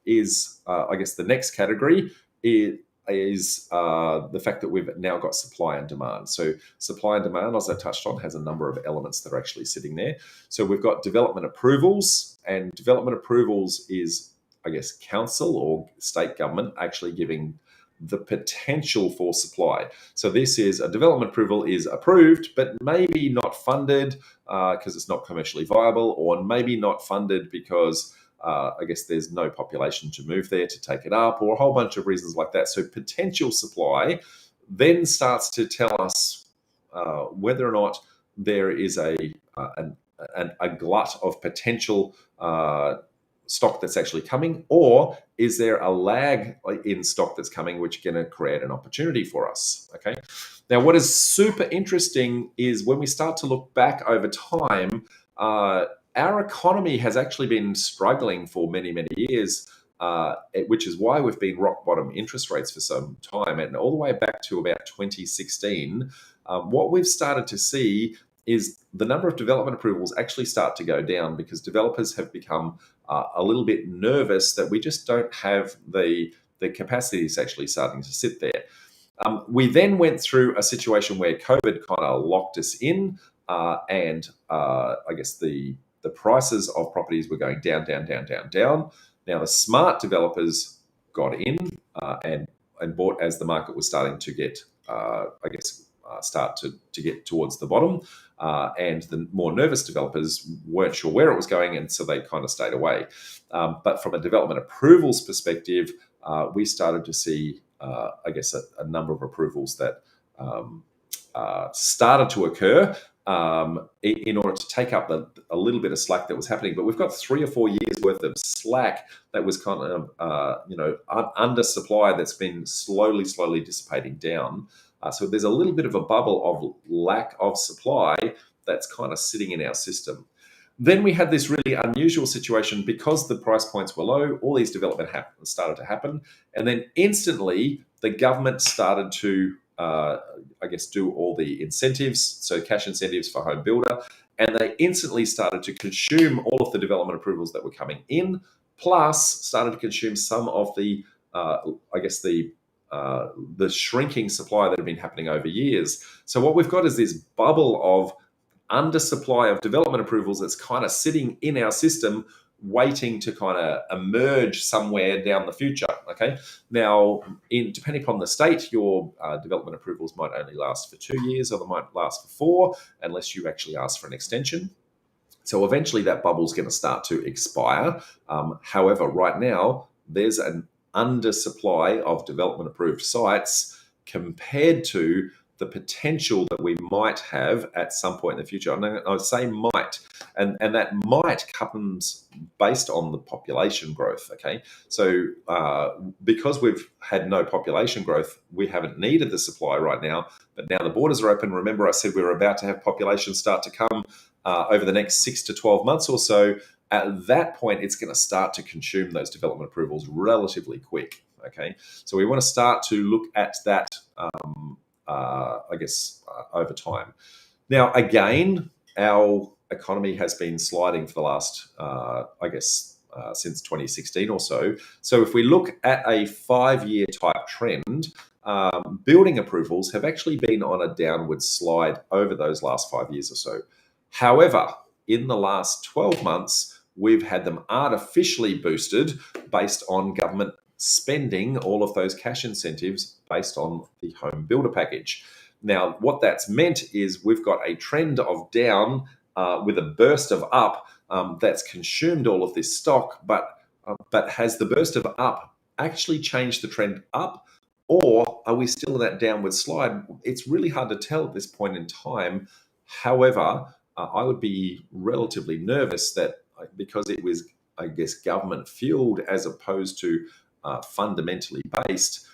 is the next category is the fact that we've now got supply and demand. So supply and demand, as I touched on, has a number of elements that are actually sitting there. So we've got development approvals, and development approvals is, council or state government actually giving the potential for supply. So this is a development approval is approved, but maybe not funded because it's not commercially viable, or maybe not funded because I guess there's no population to move there to take it up, or a whole bunch of reasons like that. So potential supply then starts to tell us whether or not there is a glut of potential stock that's actually coming, or is there a lag in stock that's coming, which is going to create an opportunity for us? Okay. Now, what is super interesting is when we start to look back over time, our economy has actually been struggling for many, many years, which is why we've been rock bottom interest rates for some time. And all the way back to about 2016, what we've started to see is the number of development approvals actually start to go down because developers have become a little bit nervous that we just don't have the capacity is actually starting to sit there. We then went through a situation where COVID kind of locked us in, and I guess the prices of properties were going down, down, down, down, down. Now the smart developers got in and bought as the market was starting to get, start to get towards the bottom. And the more nervous developers weren't sure where it was going, and so they kind of stayed away. But from a development approvals perspective, we started to see, a number of approvals that started to occur in order to take up a little bit of slack that was happening. But we've got 3 or 4 years worth of slack that was kind of under supply that's been slowly dissipating down. So there's a little bit of a bubble of lack of supply that's kind of sitting in our system. Then we had this really unusual situation because the price points were low, all these development started to happen. And then instantly the government started to, do all the incentives, so cash incentives for home builder. And they instantly started to consume all of the development approvals that were coming in, plus started to consume some of the shrinking supply that had been happening over years. So what we've got is this bubble of undersupply of development approvals that's kind of sitting in our system, waiting to kind of emerge somewhere down the future. Okay. Now, depending upon the state, your development approvals might only last for 2 years, or they might last for 4, unless you actually ask for an extension. So eventually that bubble's going to start to expire. However, right now there's an undersupply of development approved sites compared to the potential that we might have at some point in the future. I would say might, and that might comes based on the population growth. Okay, so because we've had no population growth, we haven't needed the supply right now. But now the borders are open. Remember, I said we were about to have population start to come over the next 6 to 12 months or so. At that point, it's going to start to consume those development approvals relatively quick. Okay, so we want to start to look at that. Over time. Now, again, our economy has been sliding for the last, since 2016 or so. So if we look at a 5-year type trend, building approvals have actually been on a downward slide over those last 5 years or so. However, in the last 12 months, we've had them artificially boosted based on government spending all of those cash incentives based on the home builder package. Now, what that's meant is we've got a trend of down with a burst of up that's consumed all of this stock, but has the burst of up actually changed the trend up, or are we still in that downward slide? It's really hard to tell at this point in time. However, I would be relatively nervous that because it was, government fueled as opposed to fundamentally based,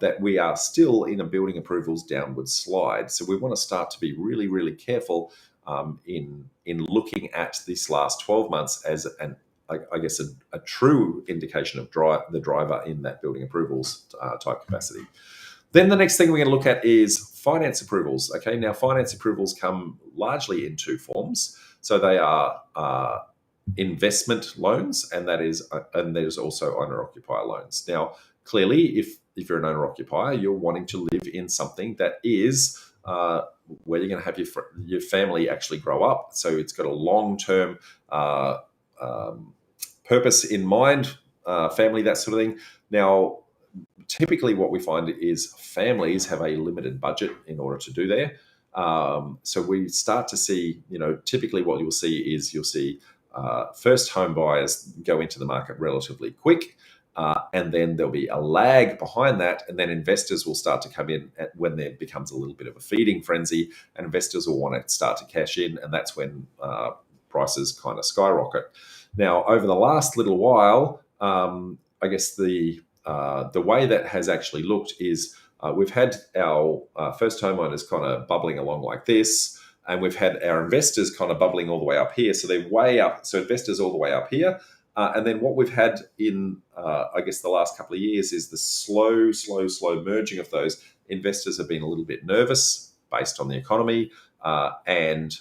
that we are still in a building approvals downward slide. So we want to start to be really, really careful in looking at this last 12 months as a true indication of the driver in that building approvals type capacity. Then the next thing we're going to look at is finance approvals. Okay, now finance approvals come largely in 2 forms. So they are investment loans, and there's also owner-occupier loans. Now, clearly, if you're an owner-occupier, you're wanting to live in something that is where you're going to have your family actually grow up. So it's got a long-term purpose in mind, family, that sort of thing. Now, typically what we find is families have a limited budget in order to do there. So we start to see, typically what you'll see first home buyers go into the market relatively quick. And then there'll be a lag behind that, and then investors will start to come in when there becomes a little bit of a feeding frenzy, and investors will want to start to cash in, and that's when prices kind of skyrocket. Now, over the last little while, I guess the way that has actually looked is we've had our first homeowners kind of bubbling along like this, and we've had our investors kind of bubbling all the way up here. So they're way up. So investors all the way up here. And then what we've had in, I guess, the last couple of years is the slow merging of those. Investors have been a little bit nervous based on the economy, and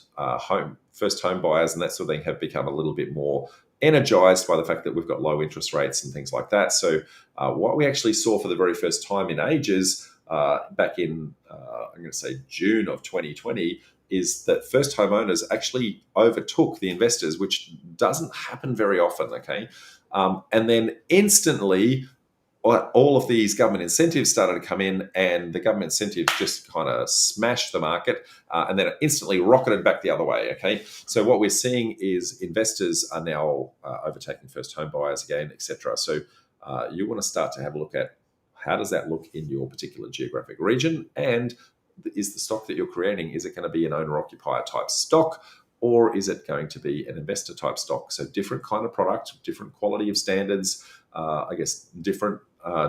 first home buyers and that sort of thing have become a little bit more energized by the fact that we've got low interest rates and things like that. So what we actually saw for the very first time in ages back in, I'm going to say June of 2020, is that first homeowners actually overtook the investors, which doesn't happen very often, okay? And then instantly, all of these government incentives started to come in, and the government incentives just kind of smashed the market, and then it instantly rocketed back the other way, okay? So what we're seeing is investors are now overtaking first home buyers again, etc. So you want to start to have a look at how does that look in your particular geographic region, and is the stock that you're creating, is it going to be an owner-occupier type stock, or is it going to be an investor type stock? So different kind of product, different quality of standards, I guess different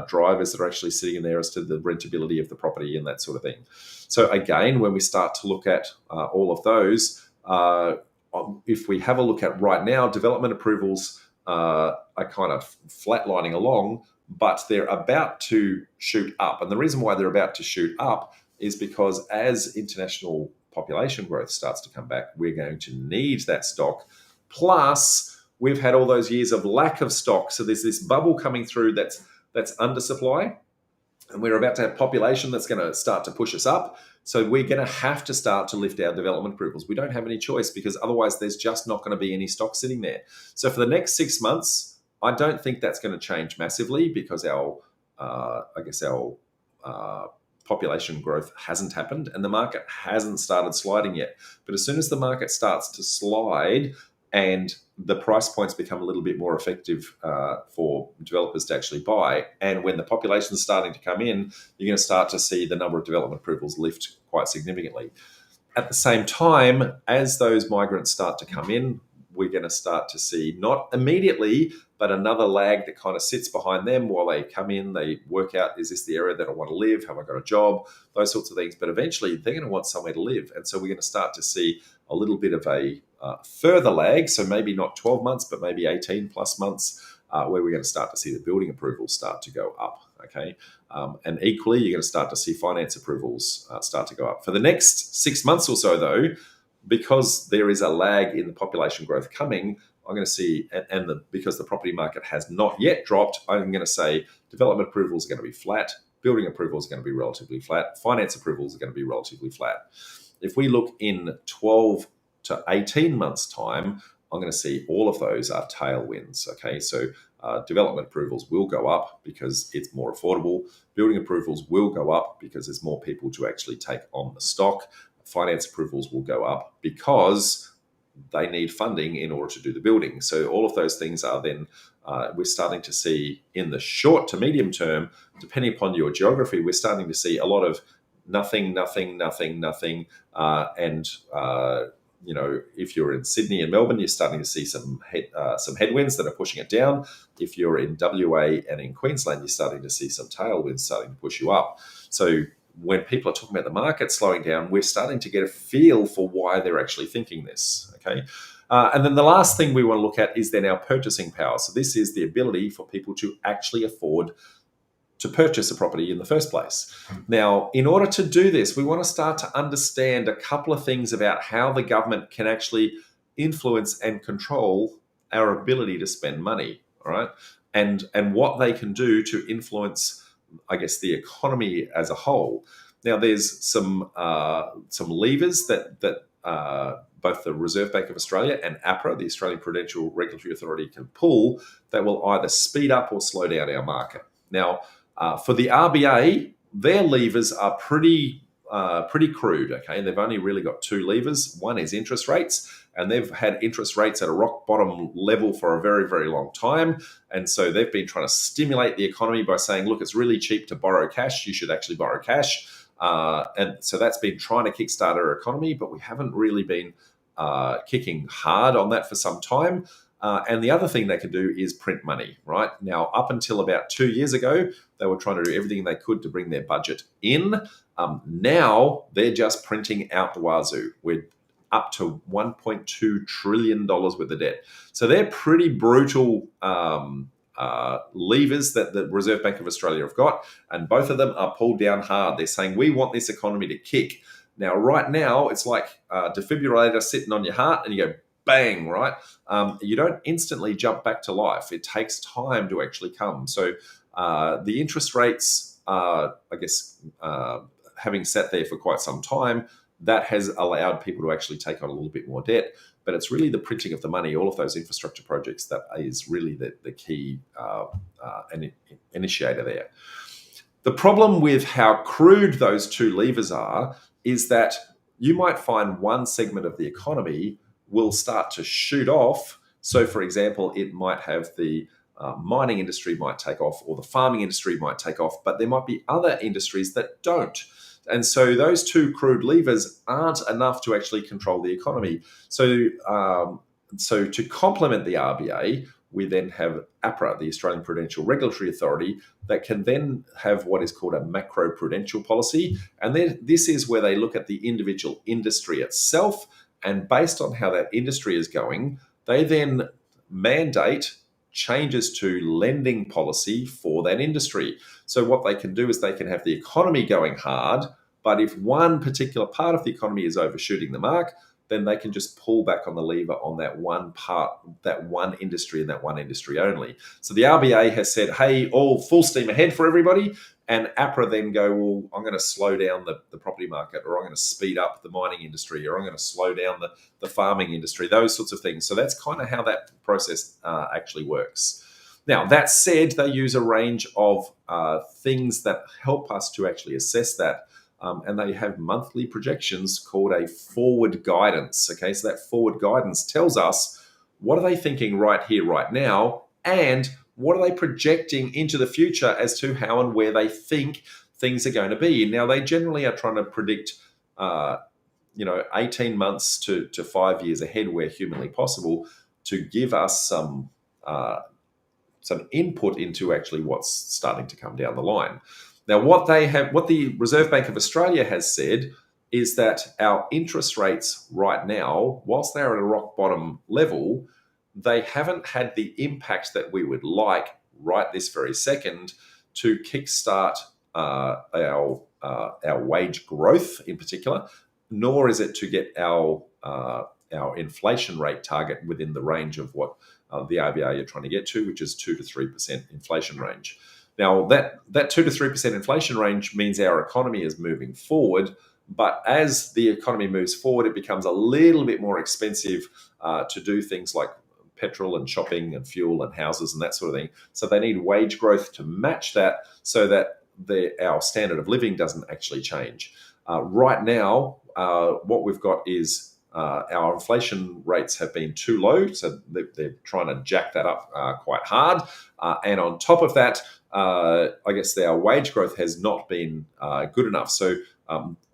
drivers that are actually sitting in there as to the rentability of the property and that sort of thing. So again, when we start to look at all of those, if we have a look at right now, development approvals are kind of flatlining along, but they're about to shoot up. And the reason why they're about to shoot up is because as international population growth starts to come back, we're going to need that stock. Plus, we've had all those years of lack of stock. So there's this bubble coming through that's undersupply, and we're about to have population that's going to start to push us up. So we're going to have to start to lift our development approvals. We don't have any choice, because otherwise there's just not going to be any stock sitting there. So for the next 6 months, I don't think that's going to change massively, because our population growth hasn't happened and the market hasn't started sliding yet. But as soon as the market starts to slide and the price points become a little bit more effective for developers to actually buy, and when the population is starting to come in, you're going to start to see the number of development approvals lift quite significantly. At the same time, as those migrants start to come in, we're going to start to see, not immediately, but another lag that kind of sits behind them while they come in, they work out, is this the area that I want to live? Have I got a job? Those sorts of things. But eventually they're going to want somewhere to live. And so we're going to start to see a little bit of a further lag. So maybe not 12 months, but maybe 18 plus months, where we're going to start to see the building approvals start to go up. Okay. And equally, you're going to start to see finance approvals start to go up. For the next 6 months or so, though, because there is a lag in the population growth coming, I'm going to see, because the property market has not yet dropped, I'm going to say development approvals are going to be flat, building approvals are going to be relatively flat, finance approvals are going to be relatively flat. If we look in 12 to 18 months' time, I'm going to see all of those are tailwinds. Okay, so development approvals will go up because it's more affordable. Building approvals will go up because there's more people to actually take on the stock. Finance approvals will go up because they need funding in order to do the building. So all of those things are then, we're starting to see in the short to medium term, depending upon your geography, we're starting to see a lot of nothing. If you're in Sydney and Melbourne, you're starting to see some headwinds that are pushing it down. If you're in WA and in Queensland, you're starting to see some tailwinds starting to push you up. So when people are talking about the market slowing down, we're starting to get a feel for why they're actually thinking this, okay? And then the last thing we want to look at is then our purchasing power. So this is the ability for people to actually afford to purchase a property in the first place. Now, in order to do this, we want to start to understand a couple of things about how the government can actually influence and control our ability to spend money, all right? And what they can do to influence, I guess, the economy as a whole. Now, there's some levers that both the Reserve Bank of Australia and APRA, the Australian Prudential Regulatory Authority, can pull that will either speed up or slow down our market. Now, for the RBA, their levers are pretty, pretty crude, okay? They've only really got two levers. One is interest rates, and they've had interest rates at a rock bottom level for a very, very long time. And so they've been trying to stimulate the economy by saying, look, it's really cheap to borrow cash. You should actually borrow cash. And so that's been trying to kickstart our economy, but we haven't really been kicking hard on that for some time. And the other thing they can do is print money, right? Now, up until about 2 years ago, they were trying to do everything they could to bring their budget in. Now, they're just printing out the wazoo. We're up to $1.2 trillion worth of debt. So they're pretty brutal levers that the Reserve Bank of Australia have got, and both of them are pulled down hard. They're saying, we want this economy to kick. Now, right now, it's like a defibrillator sitting on your heart, and you go, bang, right? You don't instantly jump back to life. It takes time to actually come. So the interest rates, having sat there for quite some time, that has allowed people to actually take on a little bit more debt. But it's really the printing of the money, all of those infrastructure projects, that is really the key initiator there. The problem with how crude those two levers are is that you might find one segment of the economy will start to shoot off. So, for example, it might have the mining industry might take off, or the farming industry might take off, but there might be other industries that don't. And so those two crude levers aren't enough to actually control the economy. So, to complement the RBA, we then have APRA, the Australian Prudential Regulatory Authority, that can then have what is called a macro-prudential policy. And then this is where they look at the individual industry itself, and based on how that industry is going, they then mandate changes to lending policy for that industry. So what they can do is they can have the economy going hard, but if one particular part of the economy is overshooting the mark, then they can just pull back on the lever on that one part, that one industry, and that one industry only. So the RBA has said, hey, all full steam ahead for everybody. And APRA then go, well, I'm going to slow down the property market, or I'm going to speed up the mining industry, or I'm going to slow down the farming industry, those sorts of things. So that's kind of how that process actually works. Now, that said, they use a range of things that help us to actually assess that. And they have monthly projections called a forward guidance. Okay, so that forward guidance tells us what are they thinking right here, right now, and what are they projecting into the future as to how and where they think things are going to be. Now, they generally are trying to predict, 18 months to 5 years ahead where humanly possible, to give us some input into actually what's starting to come down the line. Now, what the Reserve Bank of Australia has said is that our interest rates right now, whilst they're at a rock bottom level, they haven't had the impact that we would like right this very second to kickstart our wage growth in particular, nor is it to get our inflation rate target within the range of what the RBA are trying to get to, which is 2 to 3% inflation range. Now, that 2 to 3% inflation range means our economy is moving forward, but as the economy moves forward, it becomes a little bit more expensive to do things like petrol and shopping and fuel and houses and that sort of thing. So they need wage growth to match that, so that our standard of living doesn't actually change. Right now, what we've got is our inflation rates have been too low, so they're trying to jack that up quite hard. And on top of that, I guess our wage growth has not been good enough. So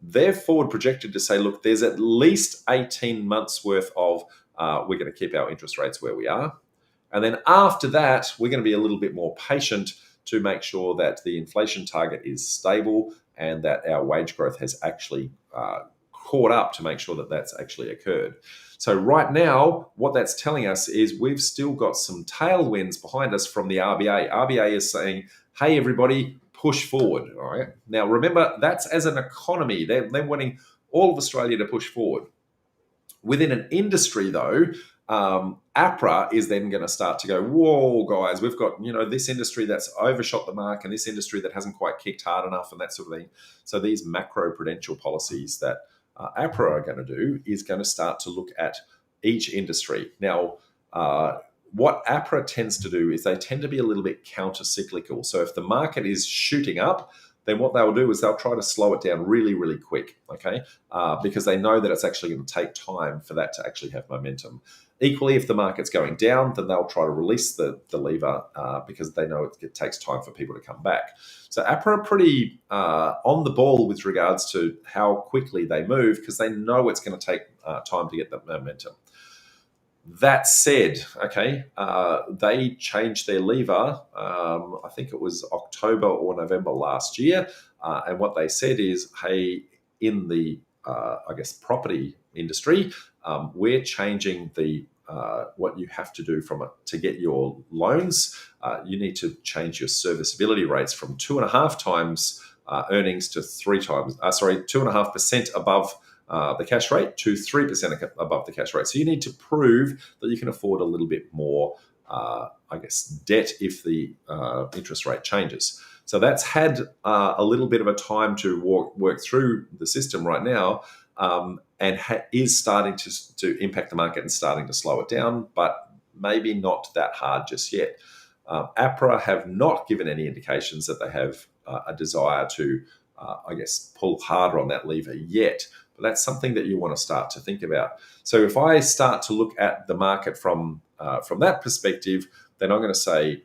they're forward projected to say, look, there's at least 18 months worth of we're going to keep our interest rates where we are. And then after that, we're going to be a little bit more patient to make sure that the inflation target is stable and that our wage growth has actually caught up to make sure that that's actually occurred. So right now, what that's telling us is we've still got some tailwinds behind us from the RBA. RBA is saying, hey, everybody, push forward. All right. Now, remember, that's as an economy. They're wanting all of Australia to push forward. Within an industry, though, APRA is then going to start to go, whoa, guys, we've got, this industry that's overshot the mark and this industry that hasn't quite kicked hard enough and that sort of thing. So these macro-prudential policies that APRA are going to do is going to start to look at each industry. Now, what APRA tends to do is they tend to be a little bit counter-cyclical. So if the market is shooting up, then what they'll do is they'll try to slow it down really, really quick, okay? Because they know that it's actually going to take time for that to actually have momentum. Equally, if the market's going down, then they'll try to release the lever because they know it takes time for people to come back. So APRA are pretty on the ball with regards to how quickly they move because they know it's going to take time to get that momentum. That said, okay, they changed their lever, I think it was October or November last year. And what they said is, hey, in the, I guess, property industry, we're changing the what you have to do to get your loans. You need to change your serviceability rates from 2.5 times earnings to 3 times, 2.5% above the cash rate to 3% above the cash rate. So you need to prove that you can afford a little bit more, I guess, debt if the interest rate changes. So that's had a little bit of a time to work through the system right now, and is starting to impact the market and starting to slow it down, but maybe not that hard just yet. APRA have not given any indications that they have a desire to, I guess, pull harder on that lever yet. But that's something that you want to start to think about. So if I start to look at the market from that perspective, then I'm going to say,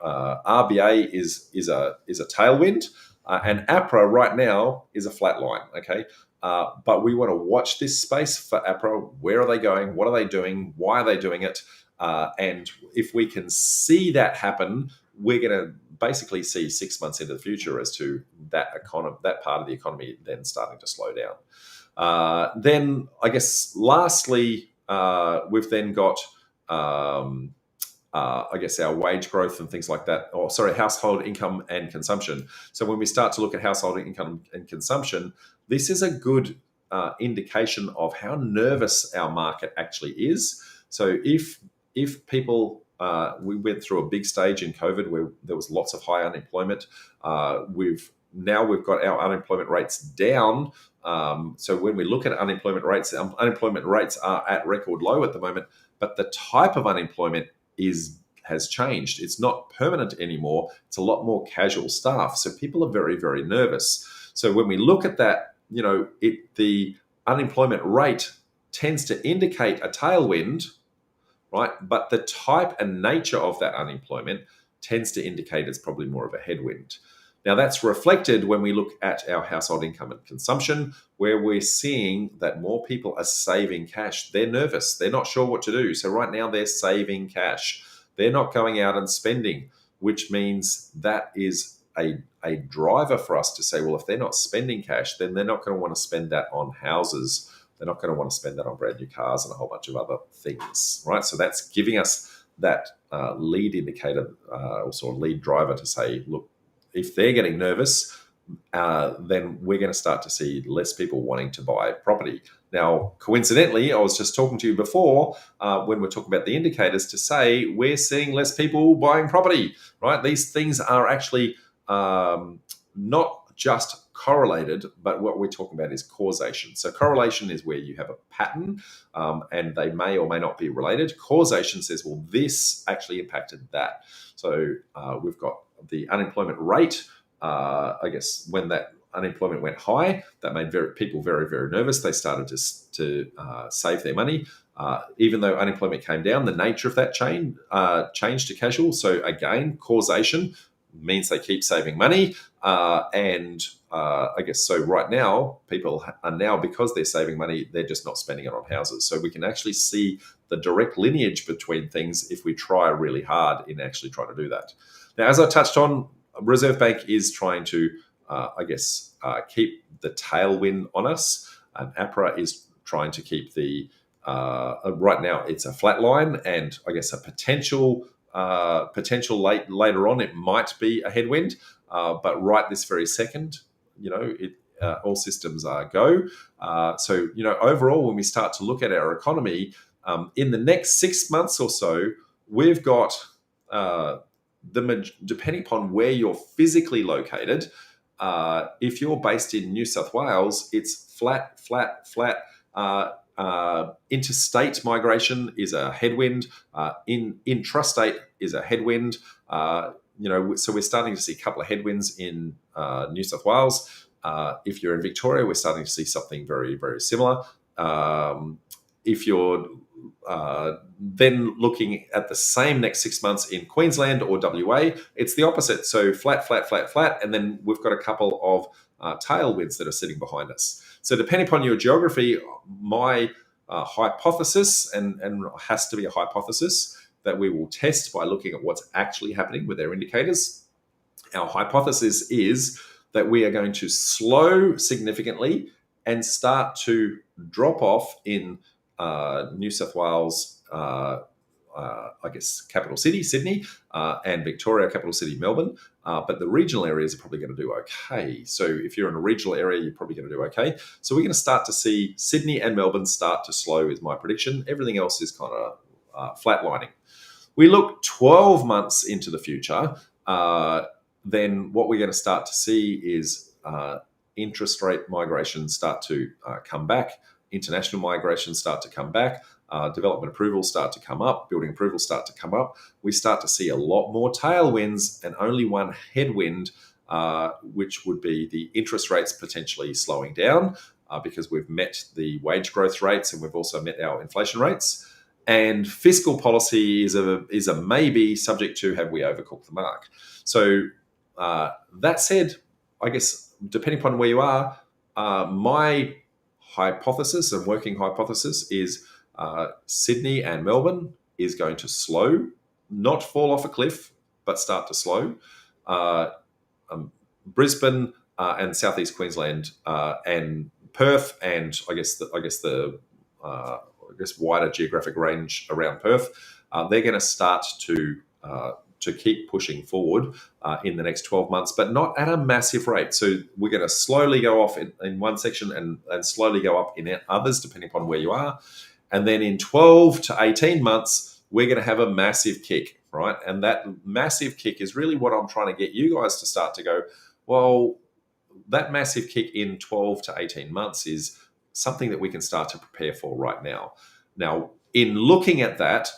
RBA is a tailwind, and APRA right now is a flat line. Okay, but we want to watch this space for APRA. Where are they going? What are they doing? Why are they doing it? And if we can see that happen, we're going to basically see 6 months into the future as to that part of the economy then starting to slow down. Then I guess lastly, we've then got I guess our wage growth and things like that, household income and consumption. So when we start to look at household income and consumption, this is a good indication of how nervous our market actually is. So if people, we went through a big stage in COVID where there was lots of high unemployment. We've got our unemployment rates down. So when we look at unemployment rates are at record low at the moment, but the type of unemployment has changed. It's not permanent anymore. It's a lot more casual staff. So people are very, very nervous. So when we look at that, the unemployment rate tends to indicate a tailwind, right? But the type and nature of that unemployment tends to indicate it's probably more of a headwind. Now, that's reflected when we look at our household income and consumption, where we're seeing that more people are saving cash. They're nervous. They're not sure what to do. So right now they're saving cash. They're not going out and spending, which means that is a driver for us to say, well, if they're not spending cash, then they're not going to want to spend that on houses. They're not going to want to spend that on brand new cars and a whole bunch of other things, right? So that's giving us that lead indicator, also a lead driver to say, look, if they're getting nervous, then we're going to start to see less people wanting to buy property. Now, coincidentally, I was just talking to you before when we're talking about the indicators to say we're seeing less people buying property, right? These things are actually not just correlated, but what we're talking about is causation. So correlation is where you have a pattern and they may or may not be related. Causation says, well, this actually impacted that. So we've got the unemployment rate. I guess when that unemployment went high, that made people very, very nervous. They started to save their money. Even though unemployment came down, the nature of that changed to casual. So again, causation means they keep saving money. And I guess so right now, people are now, because they're saving money, they're just not spending it on houses. So we can actually see the direct lineage between things if we try really hard in actually trying to do that. Now, as I touched on, Reserve Bank is trying to, keep the tailwind on us, and APRA is trying to keep the, right now it's a flat line, and I guess a potential later on it might be a headwind, but right this very second, all systems are go. So overall, when we start to look at our economy, in the next 6 months or so, we've got depending upon where you're physically located, if you're based in New South Wales, it's flat. Interstate migration is a headwind. Intrastate is a headwind. so we're starting to see a couple of headwinds in New South Wales. If you're in Victoria, we're starting to see something very, very similar. If you're then looking at the same next 6 months in Queensland or WA, it's the opposite. So flat, flat, flat, flat. And then we've got a couple of tailwinds that are sitting behind us. So depending upon your geography, my hypothesis, and has to be a hypothesis that we will test by looking at what's actually happening with their indicators. Our hypothesis is that we are going to slow significantly and start to drop off in New South Wales, I guess, capital city, Sydney, and Victoria, capital city, Melbourne. But the regional areas are probably going to do okay. So if you're in a regional area, you're probably going to do okay. So we're going to start to see Sydney and Melbourne start to slow, is my prediction. Everything else is kind of flatlining. We look 12 months into the future, then what we're going to start to see is interest rate migration start to come back, international migration start to come back, development approvals start to come up, building approvals start to come up. We start to see a lot more tailwinds and only one headwind, which would be the interest rates potentially slowing down because we've met the wage growth rates and we've also met our inflation rates. And fiscal policy is a maybe, subject to have we overcooked the mark. So that said, I guess depending upon where you are, my hypothesis and working hypothesis is Sydney and Melbourne is going to slow, not fall off a cliff, but start to slow. Brisbane and Southeast Queensland and Perth, and I guess the wider geographic range around Perth, they're going to start to keep pushing forward in the next 12 months, but not at a massive rate. So we're going to slowly go off in one section and slowly go up in others, depending upon where you are. And then in 12 to 18 months, we're going to have a massive kick, right? And that massive kick is really what I'm trying to get you guys to start to go, well, that massive kick in 12 to 18 months is something that we can start to prepare for right now. Now, in looking at that,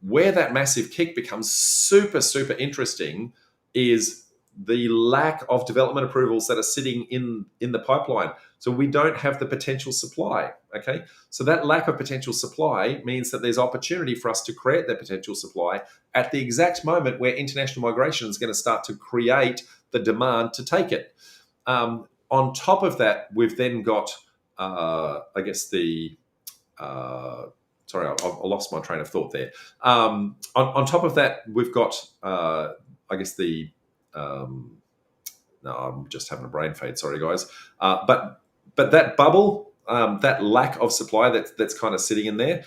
where that massive kick becomes super, super interesting is the lack of development approvals that are sitting in the pipeline. So we don't have the potential supply, okay? So that lack of potential supply means that there's opportunity for us to create that potential supply at the exact moment where international migration is going to start to create the demand to take it. On top of that, we've then got, I lost my train of thought there. On top of that, we've got, no, I'm just having a brain fade. Sorry, guys. But that bubble, that lack of supply that's kind of sitting in there,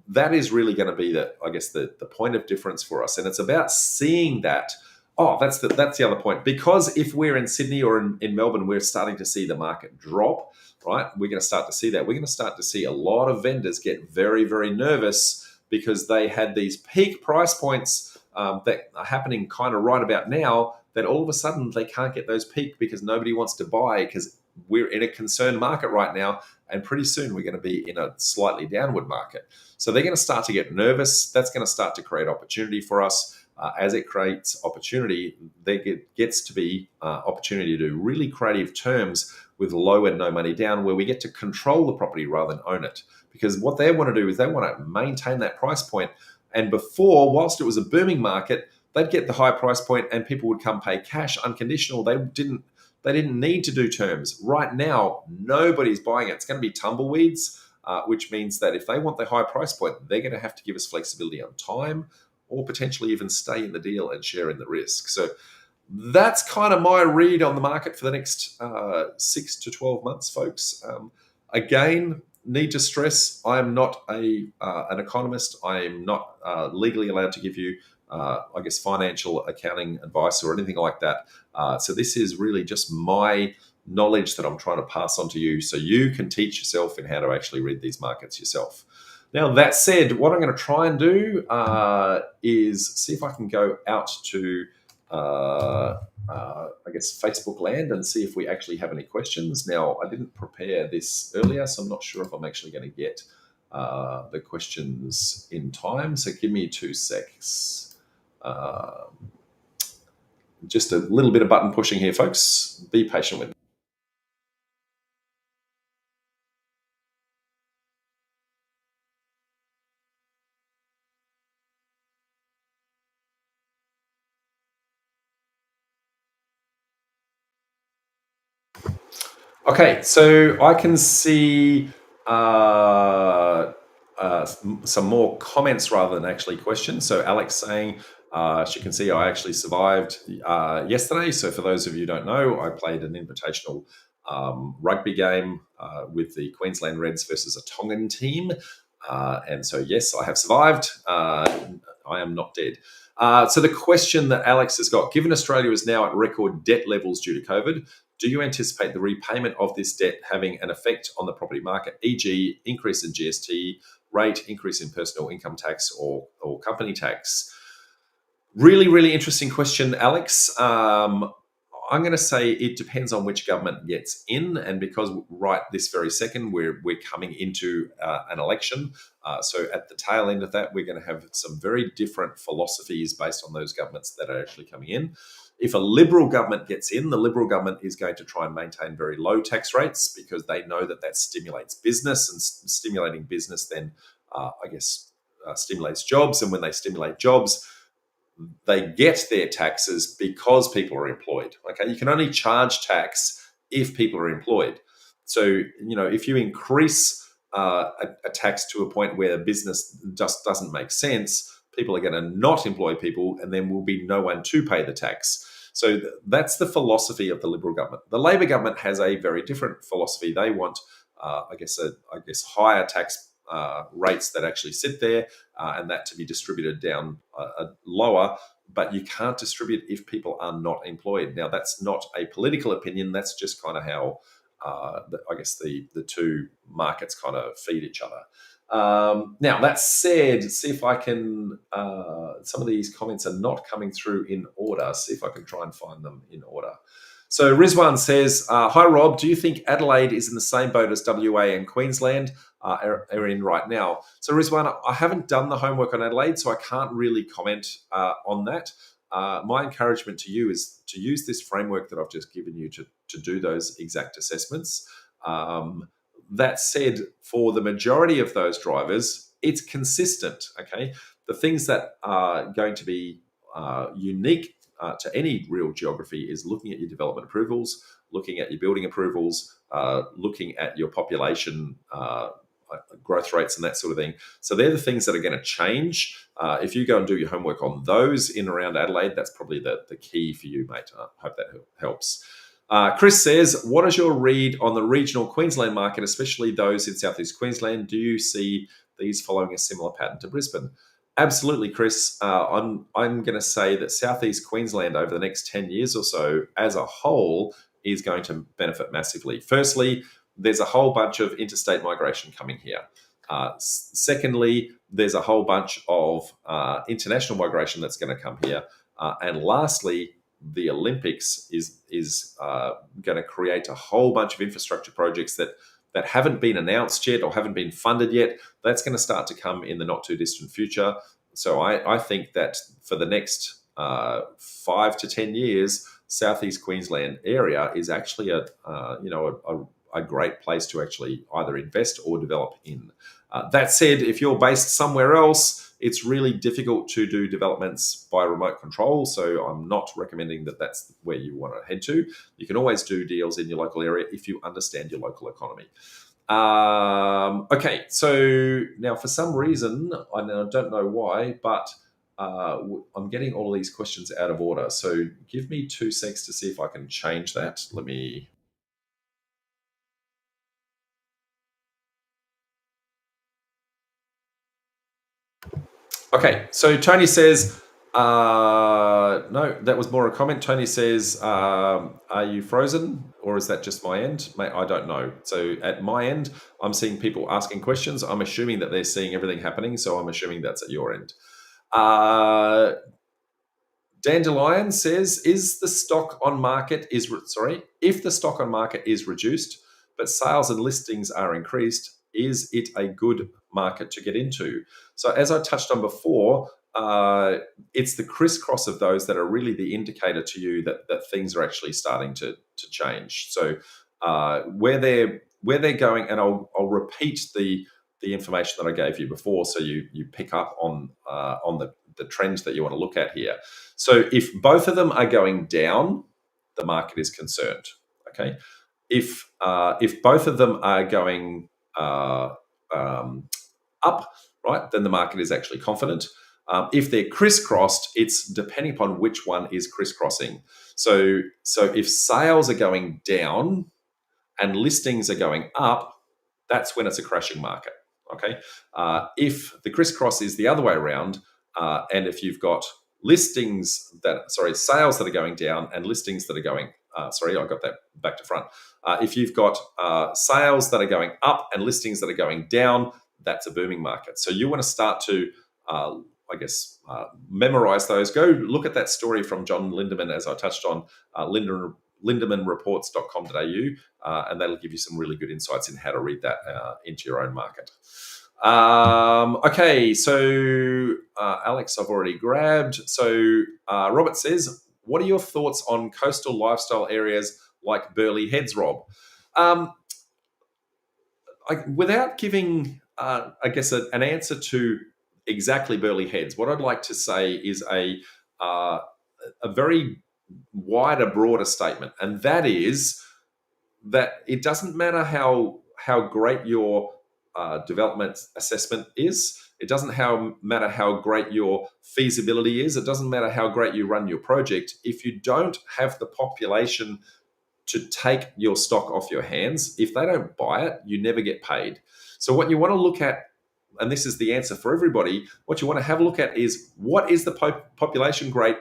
that is really going to be the point of difference for us. And it's about seeing that. Oh, that's the other point. Because if we're in Sydney or in Melbourne, we're starting to see the market drop, right? We're going to start to see that. We're going to start to see a lot of vendors get very, very nervous because they had these peak price points that are happening kind of right about now, that all of a sudden they can't get those peak because nobody wants to buy because we're in a concerned market right now. And pretty soon we're going to be in a slightly downward market. So they're going to start to get nervous. That's going to start to create opportunity for us. As it creates opportunity, there gets to be opportunity to do really creative terms with low and no money down, where we get to control the property rather than own it. Because what they want to do is they want to maintain that price point. And before, whilst it was a booming market, they'd get the high price point and people would come pay cash unconditional. They didn't need to do terms. Right now, nobody's buying it. It's going to be tumbleweeds, which means that if they want the high price point, they're going to have to give us flexibility on time, or potentially even stay in the deal and share in the risk. So that's kind of my read on the market for the next 6 to 12 months, folks. Again, need to stress, I am not an economist. I am not legally allowed to give you, financial accounting advice or anything like that. So this is really just my knowledge that I'm trying to pass on to you so you can teach yourself in how to actually read these markets yourself. Now, that said, what I'm going to try and do is see if I can go out to, Facebook land and see if we actually have any questions. Now, I didn't prepare this earlier, so I'm not sure if I'm actually going to get the questions in time. So give me 2 secs. just a little bit of button pushing here, folks. Be patient with me. Okay, so I can see some more comments rather than actually questions. So Alex saying she can see I actually survived yesterday. So for those of you who don't know, I played an invitational rugby game with the Queensland Reds versus a Tongan team. And so, yes, I have survived. I am not dead. So the question that Alex has got, given Australia is now at record debt levels due to COVID, do you anticipate the repayment of this debt having an effect on the property market, e.g., increase in GST rate, increase in personal income tax or company tax? Really, really interesting question, Alex. I'm going to say it depends on which government gets in, and because right this very second we're coming into an election, so at the tail end of that we're going to have some very different philosophies based on those governments that are actually coming in. If a Liberal government gets in, the Liberal government is going to try and maintain very low tax rates because they know that that stimulates business, and stimulating business then, stimulates jobs, and when they stimulate jobs, they get their taxes because people are employed. Okay, you can only charge tax if people are employed. So if you increase a tax to a point where business just doesn't make sense, people are going to not employ people, and then will be no one to pay the tax. So that's the philosophy of the Liberal government. The Labor government has a very different philosophy. They want, higher tax rates that actually sit there, and that to be distributed down lower. But you can't distribute if people are not employed. Now, that's not a political opinion. That's just kind of how the two markets kind of feed each other. Now, that said, see if I can. Some of these comments are not coming through in order. See if I can try and find them in order. So Rizwan says, "Hi Rob, do you think Adelaide is in the same boat as WA and Queensland are in right now?" So Rizwan, I haven't done the homework on Adelaide, so I can't really comment on that. My encouragement to you is to use this framework that I've just given you to do those exact assessments. That said, for the majority of those drivers, it's consistent. Okay, the things that are going to be unique to any real geography is looking at your development approvals, looking at your building approvals, looking at your population growth rates and that sort of thing. So they're the things that are going to change. If you go and do your homework on those in around Adelaide, that's probably the key for you, mate. I hope that helps. Chris says, what is your read on the regional Queensland market, especially those in southeast Queensland? Do you see these following a similar pattern to Brisbane? Absolutely, Chris. I'm going to say that southeast Queensland over the next 10 years or so as a whole is going to benefit massively. Firstly, there's a whole bunch of interstate migration coming here. Secondly, there's a whole bunch of international migration that's going to come here. And lastly, the Olympics is going to create a whole bunch of infrastructure projects that haven't been announced yet or haven't been funded yet. That's going to start to come in the not too distant future. So I think that for the next 5 to 10 years, southeast Queensland area is actually a great place to actually either invest or develop in. That said, if you're based somewhere else, it's really difficult to do developments by remote control. So I'm not recommending that that's where you want to head to. You can always do deals in your local area if you understand your local economy. Okay, so now for some reason, I don't know why, but I'm getting all of these questions out of order. So give me 2 seconds to see if I can change that. Let me... Okay, so Tony says, no, that was more a comment. Tony says, are you frozen or is that just my end? Mate, I don't know. So at my end, I'm seeing people asking questions. I'm assuming that they're seeing everything happening. So I'm assuming that's at your end. Dandelion says, if the stock on market is reduced, but sales and listings are increased, is it a good market to get into? So as I touched on before, it's the crisscross of those that are really the indicator to you that things are actually starting to change. So where they're going, and I'll repeat the information that I gave you before, so you pick up on the trends that you want to look at here. So if both of them are going down, the market is concerned. Okay, if both of them are going up, right, then the market is actually confident. If they're crisscrossed, it's depending upon which one is crisscrossing. So if sales are going down and listings are going up, that's when it's a crashing market. Okay. If the crisscross is the other way around, and if you've got sales that are going down and listings that are going, I got that back to front. If you've got sales that are going up and listings that are going down, that's a booming market. So you want to start to, memorize those. Go look at that story from John Lindeman, as I touched on, lindemanreports.com.au, and that'll give you some really good insights in how to read that into your own market. Okay, so Alex, I've already grabbed. So Robert says, what are your thoughts on coastal lifestyle areas like Burleigh Heads, Rob? Without giving, an answer to exactly Burleigh Heads, what I'd like to say is a very wider, broader statement, and that is that it doesn't matter how great your development assessment is. It doesn't matter how great your feasibility is. It doesn't matter how great you run your project. If you don't have the population to take your stock off your hands, if they don't buy it, you never get paid. So what you want to look at, and this is the answer for everybody, what you want to have a look at is what is the population growth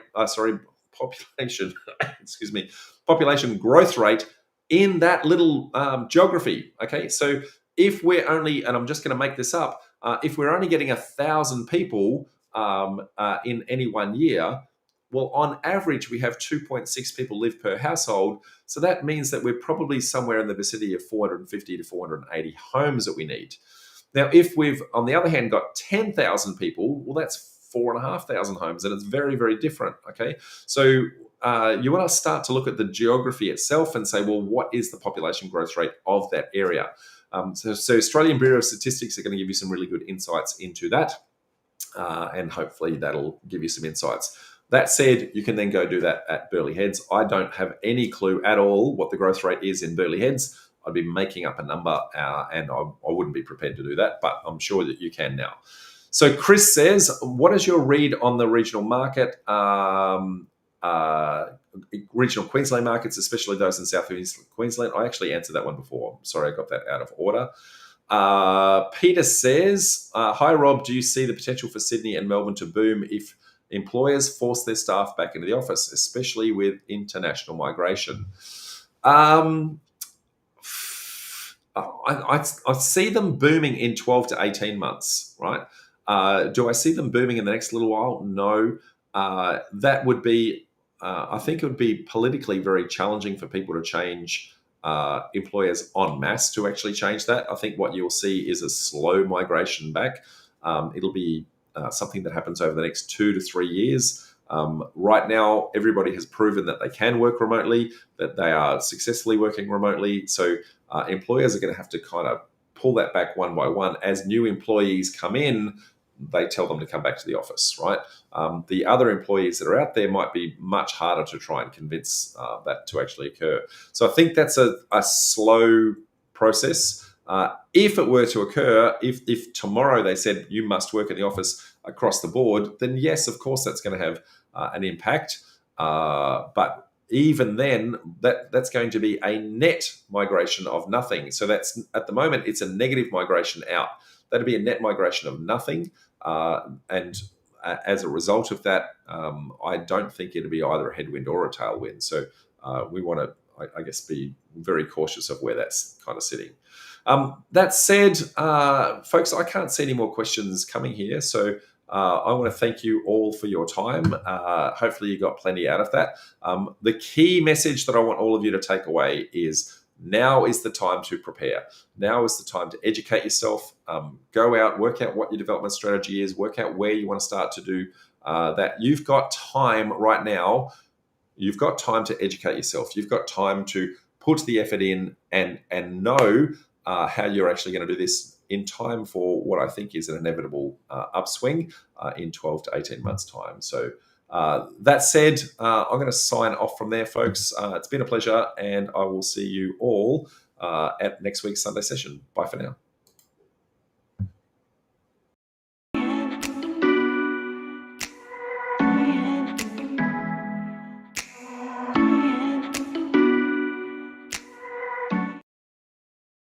rate in that little geography. Okay, so if we're only, and I'm just going to make this up, if we're only getting 1,000 people in any 1 year, well, on average, we have 2.6 people live per household. So that means that we're probably somewhere in the vicinity of 450 to 480 homes that we need. Now, if we've, on the other hand, got 10,000 people, well, that's 4,500 homes, and it's very, very different. Okay, so you want to start to look at the geography itself and say, well, what is the population growth rate of that area? So Australian Bureau of Statistics are going to give you some really good insights into that, and hopefully that'll give you some insights. That said, you can then go do that at Burleigh Heads. I don't have any clue at all what the growth rate is in Burleigh Heads. I'd be making up a number, and I wouldn't be prepared to do that, but I'm sure that you can now. So Chris says, what is your read on the regional market, regional Queensland markets, especially those in South East Queensland? I actually answered that one before. Sorry, I got that out of order. Peter says, hi, Rob, do you see the potential for Sydney and Melbourne to boom if employers force their staff back into the office, especially with international migration? I see them booming in 12 to 18 months, right? Do I see them booming in the next little while? No. That would be, I think it would be politically very challenging for people to change employers en masse to actually change that. I think what you'll see is a slow migration back. It'll be something that happens over the next 2 to 3 years. Right now, everybody has proven that they can work remotely, that they are successfully working remotely. So employers are going to have to kind of pull that back one by one. As new employees come in, they tell them to come back to the office, right? The other employees that are out there might be much harder to try and convince that to actually occur. So I think that's a slow process. If it were to occur, if tomorrow they said you must work in the office across the board, then yes, of course, that's going to have an impact. But even then, that's going to be a net migration of nothing. So that's, at the moment, it's a negative migration out. That'd be a net migration of nothing. And as a result of that, I don't think it'd be either a headwind or a tailwind. So we want to, I guess, be very cautious of where that's kind of sitting. That said, folks, I can't see any more questions coming here. So I want to thank you all for your time. Hopefully you got plenty out of that. The key message that I want all of you to take away is Now is the time to prepare. Now is the time to educate yourself. Go out, work out what your development strategy is, work out where you want to start to do that. You've got time right now. You've got time to educate yourself. You've got time to put the effort in and know how you're actually going to do this in time for what I think is an inevitable upswing in 12 to 18 months' time. So that said, I'm going to sign off from there, folks. It's been a pleasure, and I will see you all at next week's Sunday session. Bye for now.